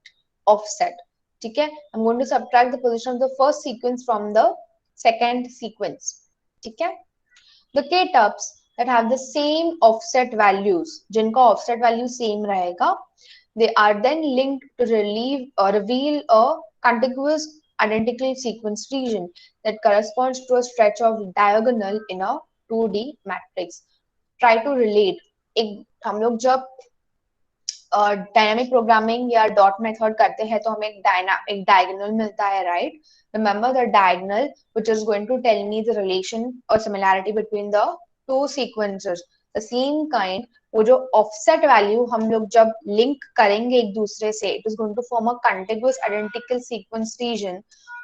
offset. ठीक है, I'm going to subtract the position of the first sequence from the second sequence. ठीक है. The K-tubs that have the same offset values, जिनका offset value same रहेगा, they are then linked to reveal a contiguous identical sequence region that corresponds to a stretch of diagonal in a 2D matrix. Try to relate. एक हम लोग जब dynamic programming या dot method करते हैं तो हमें एक डायगोनल मिलता है, right? Remember the diagonal which is going to tell me the relation or similarity between the two sequences. The same kind, वो जो offset value हम लोग जब link करेंगे एक दूसरे से, it is going to form a contiguous identical sequence region.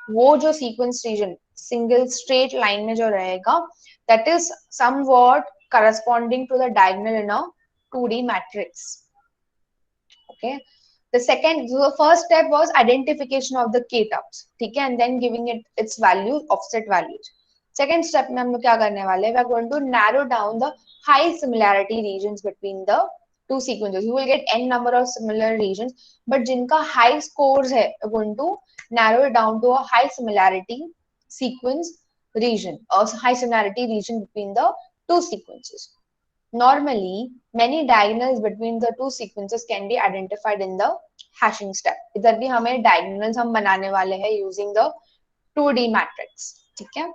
वो जो sequence region single straight line में जो रहेगा, that is somewhat corresponding to the diagonal in a 2D matrix. Okay. The first step was identification of the K-tubs, ठीक है, and then giving it its value, offset values. Second step में हम लोग क्या करने वाले हैं? We are going to narrow down the high similarity regions between the two sequences. You will get n number of similar regions, but जिनका high scores है, we are going to narrow it down to a high similarity sequence region, or high similarity region between the two sequences. Normally, many diagonals between the two sequences can be identified in the hashing step. इधर भी हमें diagonals हम बनाने वाले हैं using the 2D matrix. ठीक है?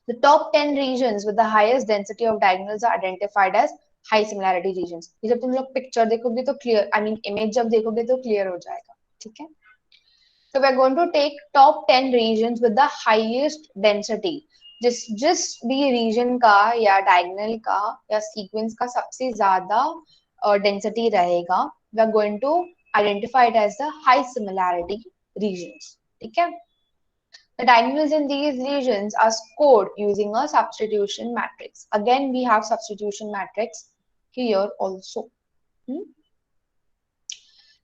The top 10 regions with the highest density of diagonals are identified as high similarity regions. ये जब तुम लोग picture देखोगे तो clear, I mean image जब देखोगे तो clear हो जाएगा. ठीक है? So we are going to take top 10 regions with the highest density. जिस भी रीजन का या डायगोनल का या सीक्वेंस का सबसे ज्यादा डेंसिटी रहेगा, we are going to identify it as the high similarity regions. ठीक है. The diagonals in these regions are scored using a substitution matrix. Again, we have substitution matrix here also.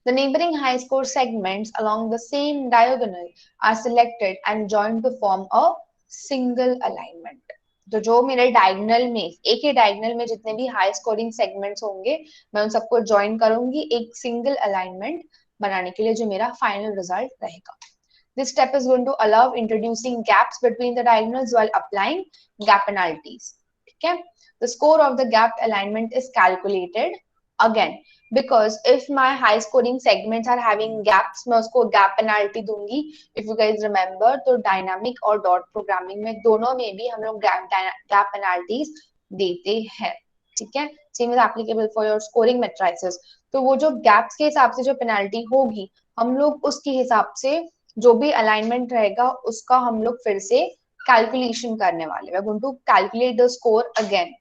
The neighboring high score segments along the same diagonal are selected and joined to form a single alignment. तो जो मेरे diagonal में, एक ही diagonal में जितने भी high scoring segments होंगे, मैं उन सबको ज्वाइन करूंगी एक सिंगल अलाइनमेंट बनाने के लिए, जो मेरा फाइनल रिजल्ट रहेगा. This step is going to allow introducing gaps between the diagonals while applying gap penalties. ठीक है? The score of the gap alignment is calculated again because if my high scoring segments are having gaps, मैं उसको gap penalty दूंगी. If you guys remember, तो dynamic और dot programming में दोनों में भी हम लोग gap penalties देते हैं. ठीक है? Same is applicable for your scoring matrices. तो वो जो gaps के हिसाब से जो penalty होगी, हम लोग उसके हिसाब से जो भी alignment रहेगा उसका हम लोग फिर से calculation करने वाले. We are going to calculate the score again.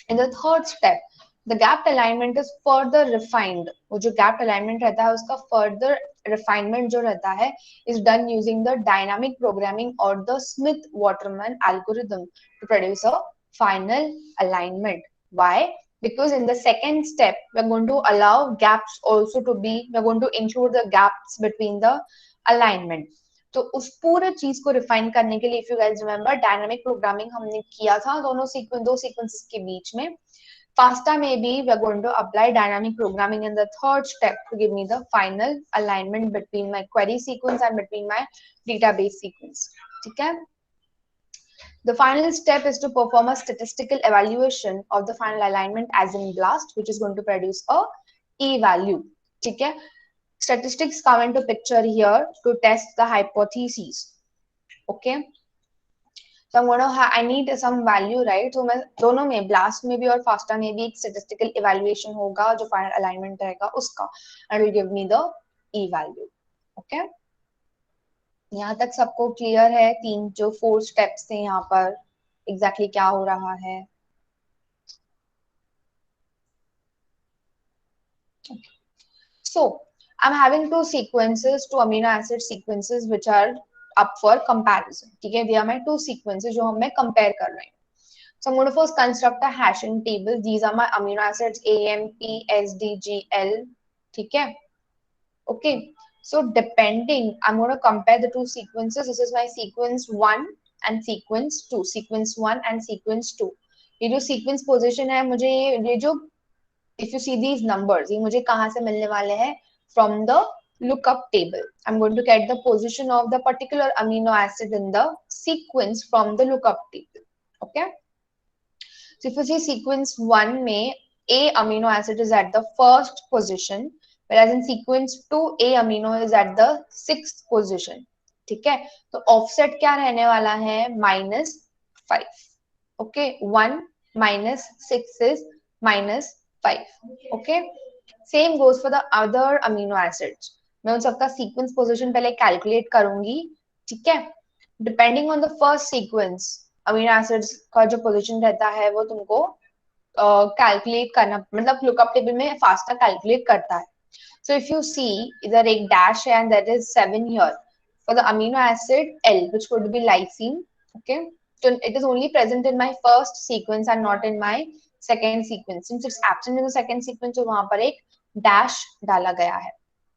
In the third step, the gapped alignment is further refined. वो जो gapped alignment रहता है उसका further refinement जो रहता है is done using the dynamic programming or the Smith-Waterman algorithm to produce a final alignment. Why? Because in the second step, we're going to allow gaps also to be, we're going to include the gaps between the alignment. तो उस पूरे चीज को refine करने के लिए, if you guys remember, dynamic programming हमने किया था दो सीक्वेंसेस के बीच में. FASTA में भी we are going to apply dynamic programming in the third step to give me the final alignment between my query sequence and between my database sequence. ठीक है? The final step is to perform a statistical evaluation of the final alignment as in BLAST, which is going to produce a E-value. ठीक है? Statistics come into picture here to test the hypotheses. Okay? So I'm going to I need some value, right? So मैं दोनों में, BLAST में भी और FASTA में भी एक statistical evaluation होगा जो final alignment रहेगा उसका, and it will give me the E-value. Okay? यहाँ तक सबको क्लियर है? तीन जो 4 steps थे यहाँ पर exactly क्या हो रहा है? Okay. So I'm having two sequences, two amino acid sequences which are up for comparison. ठीक है? They are my two sequences जो हम compare कर रहे हैं. So I'm going to first construct a hashing table. These are my amino acids A, M, P, S, D, G, L. ठीक है? Okay. So depending, I'm going to compare the two sequences. This is my sequence 1 and sequence 2. Sequence 1 and sequence 2. ये जो sequence position है, मुझे ये जो, if you see these numbers, ये मुझे कहाँ से मिलने वाले हैं? From the lookup table. I'm going to get the position of the particular amino acid in the sequence from the lookup table. Okay. So if you see sequence 1 में A amino acid is at the first position, whereas in sequence 2 A amino is at the 6th position. ठीक है, तो offset क्या रहने वाला है? -5. Okay, 1 minus 6 is -5. Okay, same goes for the other amino acids. मैं उन सबका sequence position पहले calculate करूंगी. ठीक है, depending on the first sequence amino acids का जो पोजीशन रहता है वो तुमको कैलकुलेट करना, मतलब लुकअप टेबल में फास्टर कैलकुलेट करता है. सो इफ यू सी इधर एक डैश है and that is 7 here for the amino acid L which would be lysine. Okay, so it is only present in my first sequence and not in my second sequence. Since it's absent in the second sequence, तो वहां पर एक dash डाला गया है.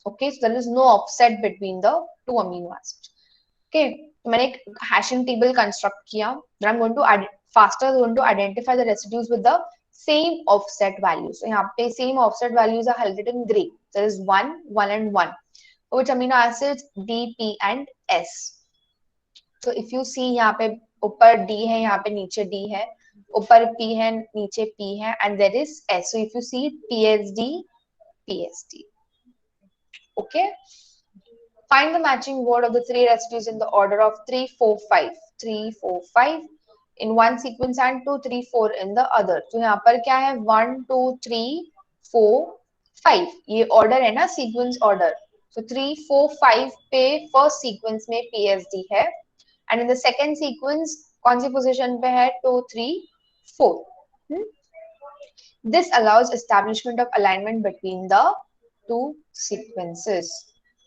Okay, so there is no offset between the two amino acids. Okay, मैंने एक hashing table construct किया. Then I'm going to faster going to identify the residues with the same offset values. So यहाँ पे same offset values are highlighted in gray. There is 1, 1 and 1. For which amino acids? D, P and S. So if you see यहाँ पे ऊपर D है, यहाँ पे नीचे D है, ऊपर P है, नीचे P है, and there is S. So if you see PSD, PSD. Okay. Find the matching word of the three residues in the order of 3, 4, 5. 3, 4, 5 in one sequence and 2, 3, 4 in the other. तो यहाँ पर क्या है? 1, 2, 3, 4, 5. ये order है ना, sequence order. So 3, 4, 5 पे first sequence में PSD है, and in the second sequence कौन सी position पे है? 2, 3, 4. This allows establishment of alignment between the two sequences.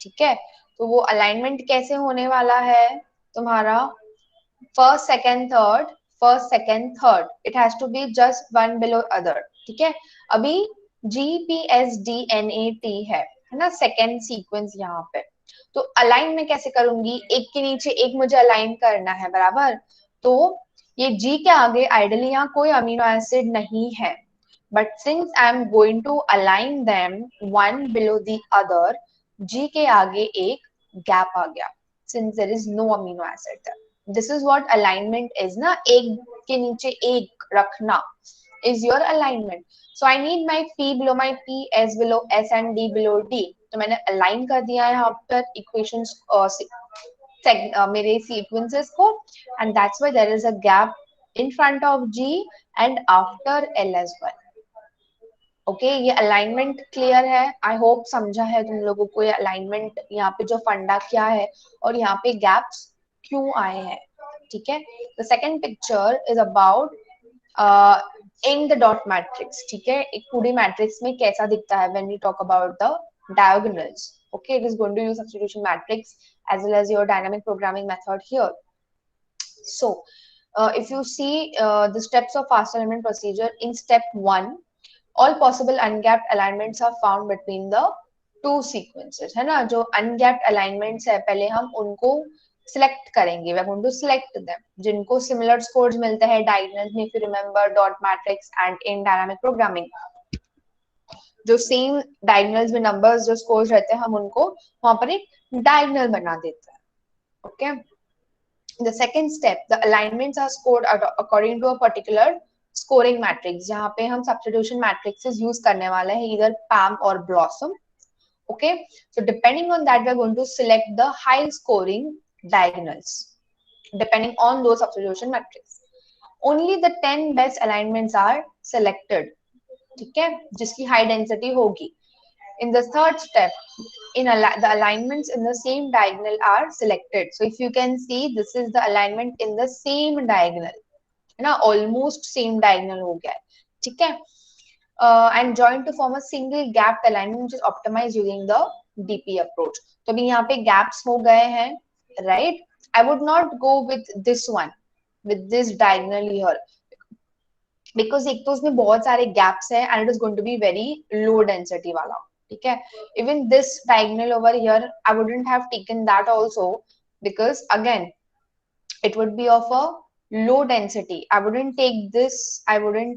ठीक है, तो वो अलाइनमेंट कैसे होने वाला है तुम्हारा? First second third, first second third, it has to be just one below other. ठीक है, अभी GPSDNAT है ना सेकंड सीक्वेंस यहाँ पे, तो अलाइन में कैसे करूंगी? एक के नीचे एक मुझे अलाइन करना है, बराबर. तो ये G के आगे आइडियली यहाँ कोई अमीनो एसिड नहीं है, but since I am going to align them one below the other, G के आगे एक गैप आ गया, since there is no amino acid there. This is what alignment is ना, एक के नीचे एक रखना is your alignment. So I need my P below my P, S below S and D below D. तो मैंने align कर दिया है यहाँ पर equations मेरे sequences को, and that's why there is a gap in front of G and after L as well. Okay, ये अलाइनमेंट क्लियर है? आई होप समझा है तुम लोगों को ये अलाइनमेंट, यहाँ पे जो फंडा क्या है और यहाँ पे गैप्स क्यों आए हैं. ठीक है, the second picture is about in the dot matrix. ठीक है, एक 2D मैट्रिक्स में कैसा दिखता है when we talk about the diagonals. Okay, it is going to use substitution matrix as well as your dynamic programming method here. So if you see the steps of fast alignment procedure, in step 1 all possible ungapped alignments are found between the two sequences. है ना, जो ungapped alignments है पहले हम उनको select करेंगे. We are going to select them जिनको similar scores मिलते हैं diagonal में, if you remember dot matrix and in dynamic programming जो same diagonals में numbers जो scores रहते हैं हम उनको वहां पर एक diagonal बना देते हैं. Okay, the second step, the alignments are scored according to a particular scoring matrix, जहां पे हम सब्स्टिट्यूशन मैट्रिक्सेस यूज करने वाले हैं, इधर PAM और BLOSUM. Okay, so depending on that we are going to select the high scoring diagonals depending on दो substitution matrix. Only the 10 best alignments are selected. ठीक है, जिसकी हाई डेंसिटी होगी. In the third step, the alignments in the same diagonal are selected. So if you can see, this is the alignment in the same diagonal. है ना, almost same diagonal हो गया है. ठीक है, and join to form a single gap alignment which is optimized using the DP approach. तो अभी यहाँ पे गैप्स हो गए हैं, right. I would not go with this one, with this diagonal here, because एक तो उसमें बहुत सारे गैप्स है and it is going to be very low density वाला. ठीक है, even this diagonal over here I wouldn't have taken that also, because again it would be of a low density, I wouldn't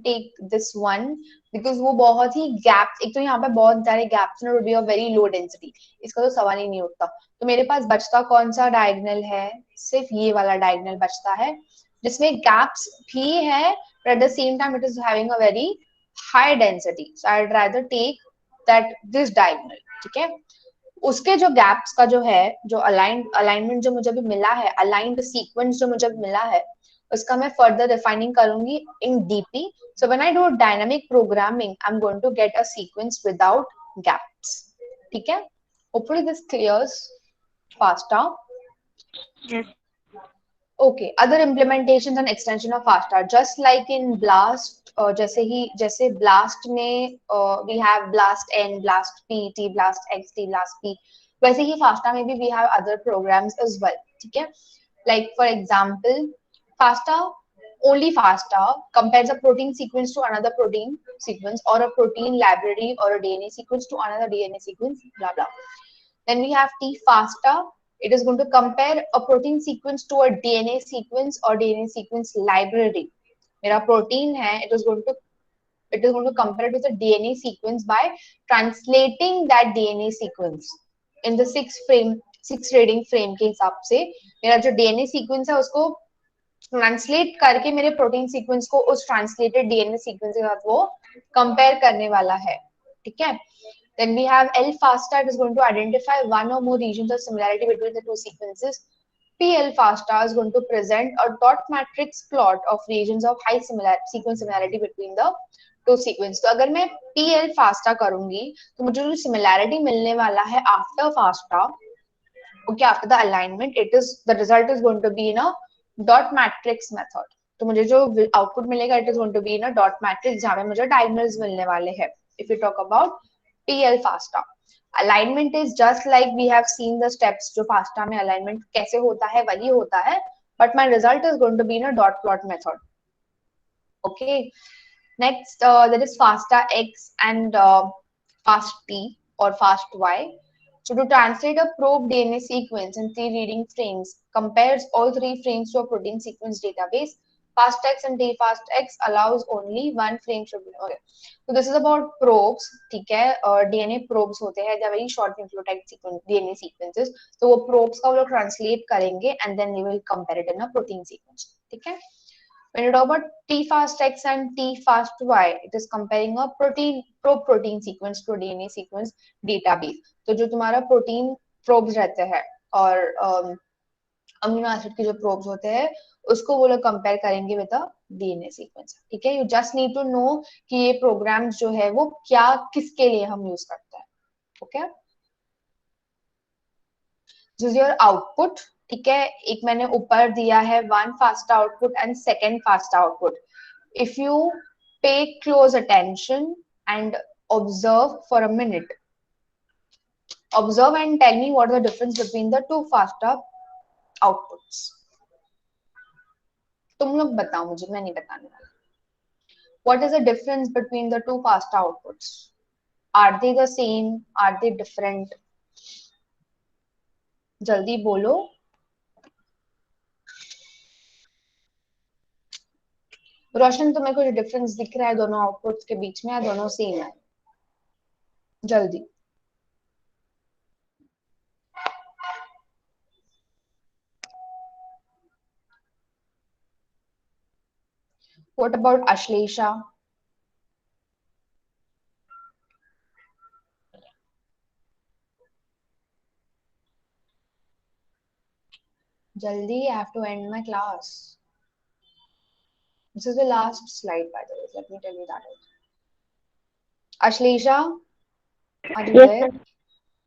take this one because वो बहुत ही gap, एक तो यहाँ पे बहुत सारे gaps would be a very low density, इसका तो सवाल ही नहीं उठता। तो मेरे पास बचता कौन सा डायगोनल है, सिर्फ ये वाला डायगोनल बचता है जिसमें गैप्स भी है but at the same time it is having a very high density, so I'd rather take that this diagonal, ठीक है। उसके जो गैप्स का जो है, जो अलाइनमेंट जो मुझे भी मिला है, अलाइंड सीक्वेंस जो मुझे मिला है, उसका मैं फर्दर डिफाइनिंग करूंगी in DP. So when I do dynamic programming I am going to get a sequence without gaps, ठीक है। Hopefully this clears FASTA. Yes. Okay, other implementations and extension of FASTA, just like in BLAST, जैसे BLAST में we have BLAST N, BLAST P, T BLAST X, T BLAST P, वैसे ही FASTA में भी we have other programs as well, ठीक है। Like for example, FASTA, only FASTA compares a protein sequence to another protein sequence, or a protein library or a DNA sequence to another DNA sequence, blah blah. Then we have T-FASTA. It is going to compare a protein sequence to a DNA sequence or DNA sequence library. मेरा protein है, it is going to compare it with a DNA sequence by translating that DNA sequence in the six reading frame के हिसाब से मेरा जो DNA sequence है उसको translate करके मेरे प्रोटीन सीक्वेंस को उस ट्रांसलेटेड डीएनए सीक्वेंस के साथ वो कंपेयर करने वाला है, ठीक है। Then we have L-FASTA. It is going to identify one or more regions of similarity between the two sequences. P-L-FASTA is going to present a dot matrix plot of regions of high sequence similarity between the two sequences. तो अगर मैं P-L-FASTA करूंगी तो मुझे जो similarity मिलने वाला है after FASTA, okay, after the alignment, the result is going to be in a dot matrix method. तो मुझे जो आउटपुट मिलेगा it is going to be in a dot matrix जहाँ पे मुझे diagonals मिलने वाले हैं. If we talk about PL FASTA, alignment is just like we have seen the steps जो FASTA में alignment कैसे होता है वही होता है, but my result is going to be in a dot plot method. Okay. Next, there is FASTA X and FAST-T or FAST-Y. So to translate a probe DNA sequence in 3 reading frames, compares all 3 frames to a protein sequence database. FastX and TFastX allows only one frame should be. Okay. So this is about probes, ठीक है, DNA probes होते हैं, they are very short nucleotide sequence, DNA sequences. So वो probes का वो लोग translate करेंगे and then they will compare it in a protein sequence, ठीक है। When you talk about TFastX and TFastY, it is comparing a probe protein sequence to a DNA sequence database. तो जो तुम्हारा protein probes रहते हैं और amino acid के जो प्रोब्स होते हैं उसको वो लोग कंपेयर करेंगे विद अ डीएनए सीक्वेंस, ठीक है। You just need to know कि ये प्रोग्राम्स जो है वो क्या किसके लिए हम यूज करते हैं, okay. This is your output, ठीक है। एक मैंने ऊपर दिया है one fast output and second fast output. If you pay close attention and observe for a minute, observe and tell me what is the difference between the two faster outputs. तुम लोग बताओ मुझे, मैं नहीं बताने वाला। What is the difference between the two fast outputs? Are they the same? Are they different? जल्दी बोलो। रोशन, तुम्हें कुछ डिफरेंस दिख रहा है दोनों आउटपुट्स के बीच में या दोनों सेम है? जल्दी। What about Ashleisha? Jaldi, I have to end my class. This is the last slide, by the way. Let me tell you that. Ashleisha, are you Yes,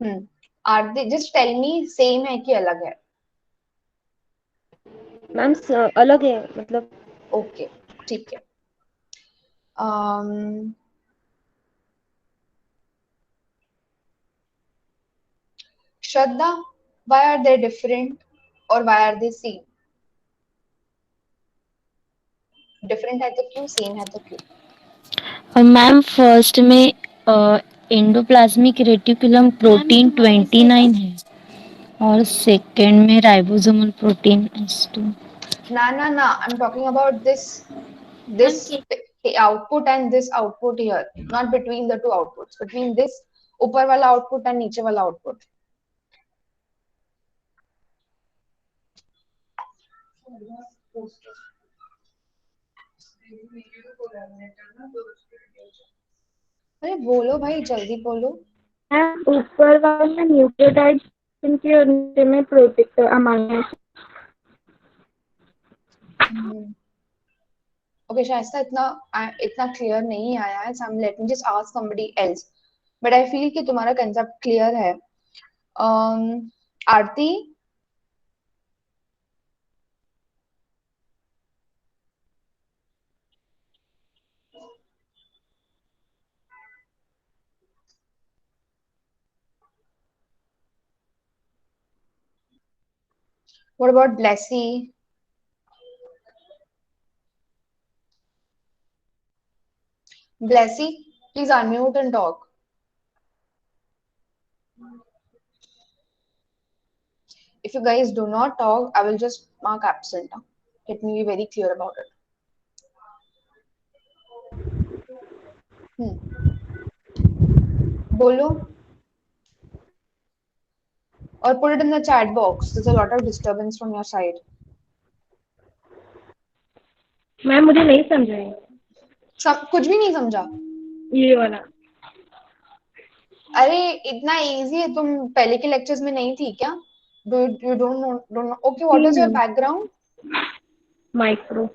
there? Are they? Just tell me, same है कि अलग है? Ma'am अलग है मतलब। Okay, ठीक है। Shraddha, why are they different or why are they same? Different है तो क्यों, सेम है तो क्यों? मैम फर्स्ट में एंडोप्लाज्मिक रेटिकुलम प्रोटीन 29 है और सेकंड में राइबोसोमल प्रोटीन S2। ना, I'm talking about this output and this output here, not between the two outputs, between this ऊपर वाला output and नीचे वाला output. अरे बोलो भाई, जल्दी बोलो. ऊपर वाले न्यूक्लियोटाइड इनके और नीचे में प्रोटीन अमाइनो एसिड. Okay, शायद इतना क्लियर नहीं आया है. So let me just ask somebody else. But I feel कि तुम्हारा concept clear है. आरती, what about Blessy? Blessy, please unmute and talk. If you guys do not talk, I will just mark absent. Let me be very clear about it. Bolo. Or put it in the chat box. There's a lot of disturbance from your side. Ma'am मुझे नहीं समझा है. कुछ भी नहीं समझा. ये वाला. अरे इतना इजी है. तुम पहले के लेक्चर्स में नहीं थी क्या? You don't know. Okay, what is your background? Micro.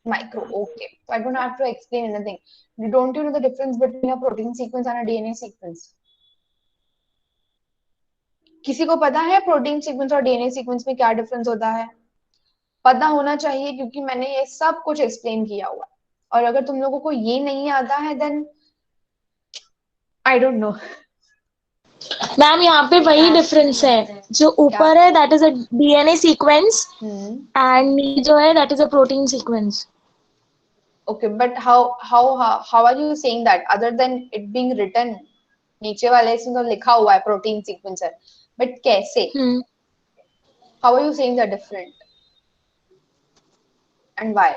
Okay. So I don't have to explain anything. Don't you know the difference between a protein sequence and a DNA sequence? किसी को पता है protein sequence और DNA sequence में क्या difference होता है? पता होना चाहिए क्योंकि मैंने ये सब कुछ एक्सप्लेन किया हुआ है. और अगर तुम लोगों को ये नहीं आता है then I don't know. Ma'am यहाँ पे वही डिफरेंस है. जो ऊपर है that is a DNA sequence and जो है that is a protein sequence. Okay, but how are you saying that other than it being written? नीचे वाले इसमें तो लिखा हुआ है प्रोटीन सीक्वेंस है, बट कैसे? How are you saying that different and why?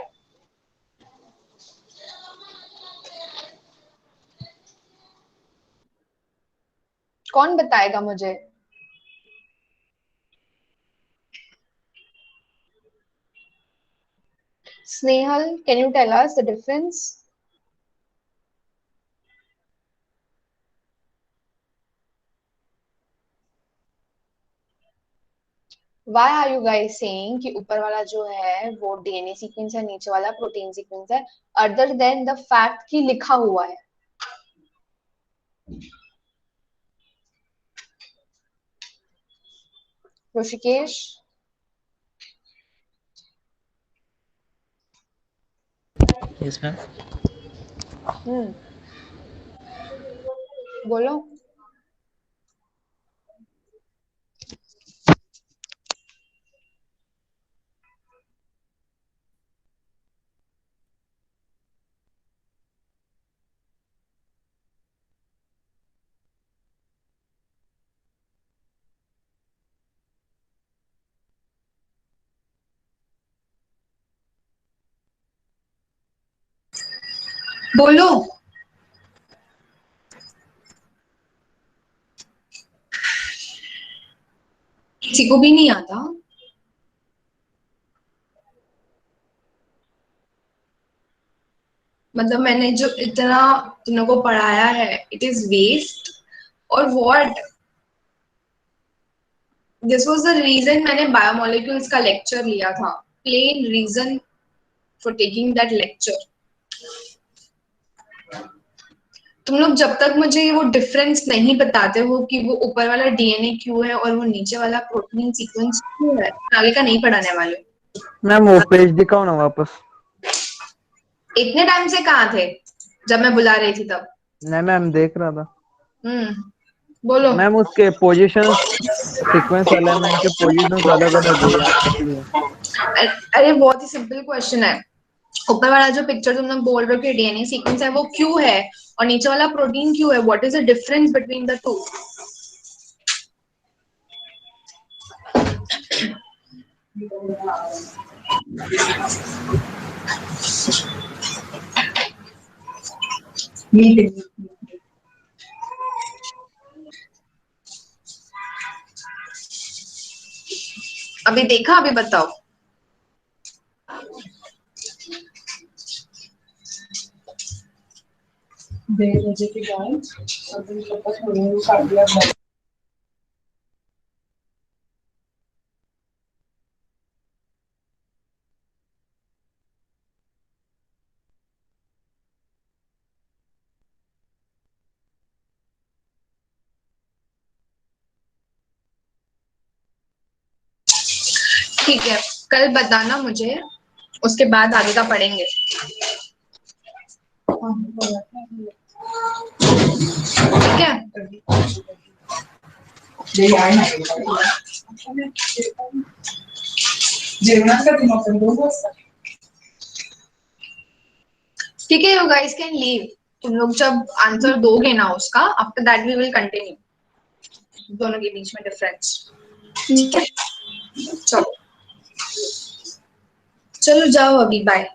कौन बताएगा मुझे? Snehal, can you tell us the difference? Why are you guys saying कि ऊपर वाला जो है वो डीएनए सीक्वेंस है, नीचे वाला प्रोटीन सीक्वेंस है, other than the fact कि लिखा हुआ है? ऋषिकेश? Yes, ma'am. बोलो. बोलो. किसी को भी नहीं आता? मतलब मैंने जो इतना तुम लोगों को पढ़ाया है, it is waste or what? This was the reason मैंने बायोमोलिक्यूल्स का लेक्चर लिया था. Plain reason for taking that lecture. तुम लोग जब तक मुझे वो डिफरेंस नहीं बताते हो कि वो ऊपर वाला डीएनए क्यों है और वो नीचे वाला प्रोटीन सीक्वेंस क्यों है, आगे का नहीं पढ़ाने वाले. मैम वो पेज दिखाओ ना वापस. इतने टाइम से कहाँ थे जब मैं बुला रही थी तब? नहीं मैम, देख रहा था. बोलो. मैम उसके पोजीशंस, सीक्वेंस एलिमेंट के पोजीशंस अलग अलग है. अरे बहुत ही सिंपल क्वेश्चन है. ऊपर वाला जो पिक्चर तुम लोग बोल रहे हो कि डीएनए सीक्वेंस है वो क्यों है और नीचे वाला प्रोटीन क्यों है? What is the difference between the two? अभी देखा, अभी बताओ। ठीक है, कल बताना मुझे, उसके बाद आगे का पढ़ेंगे। ठीक है। ठीक है, यू गाइस कैन लीव। तुम लोग जब आंसर दोगे ना उसका, after that we will continue. दोनों के बीच में डिफरेंस। ठीक है, चलो चलो जाओ अभी, बाय।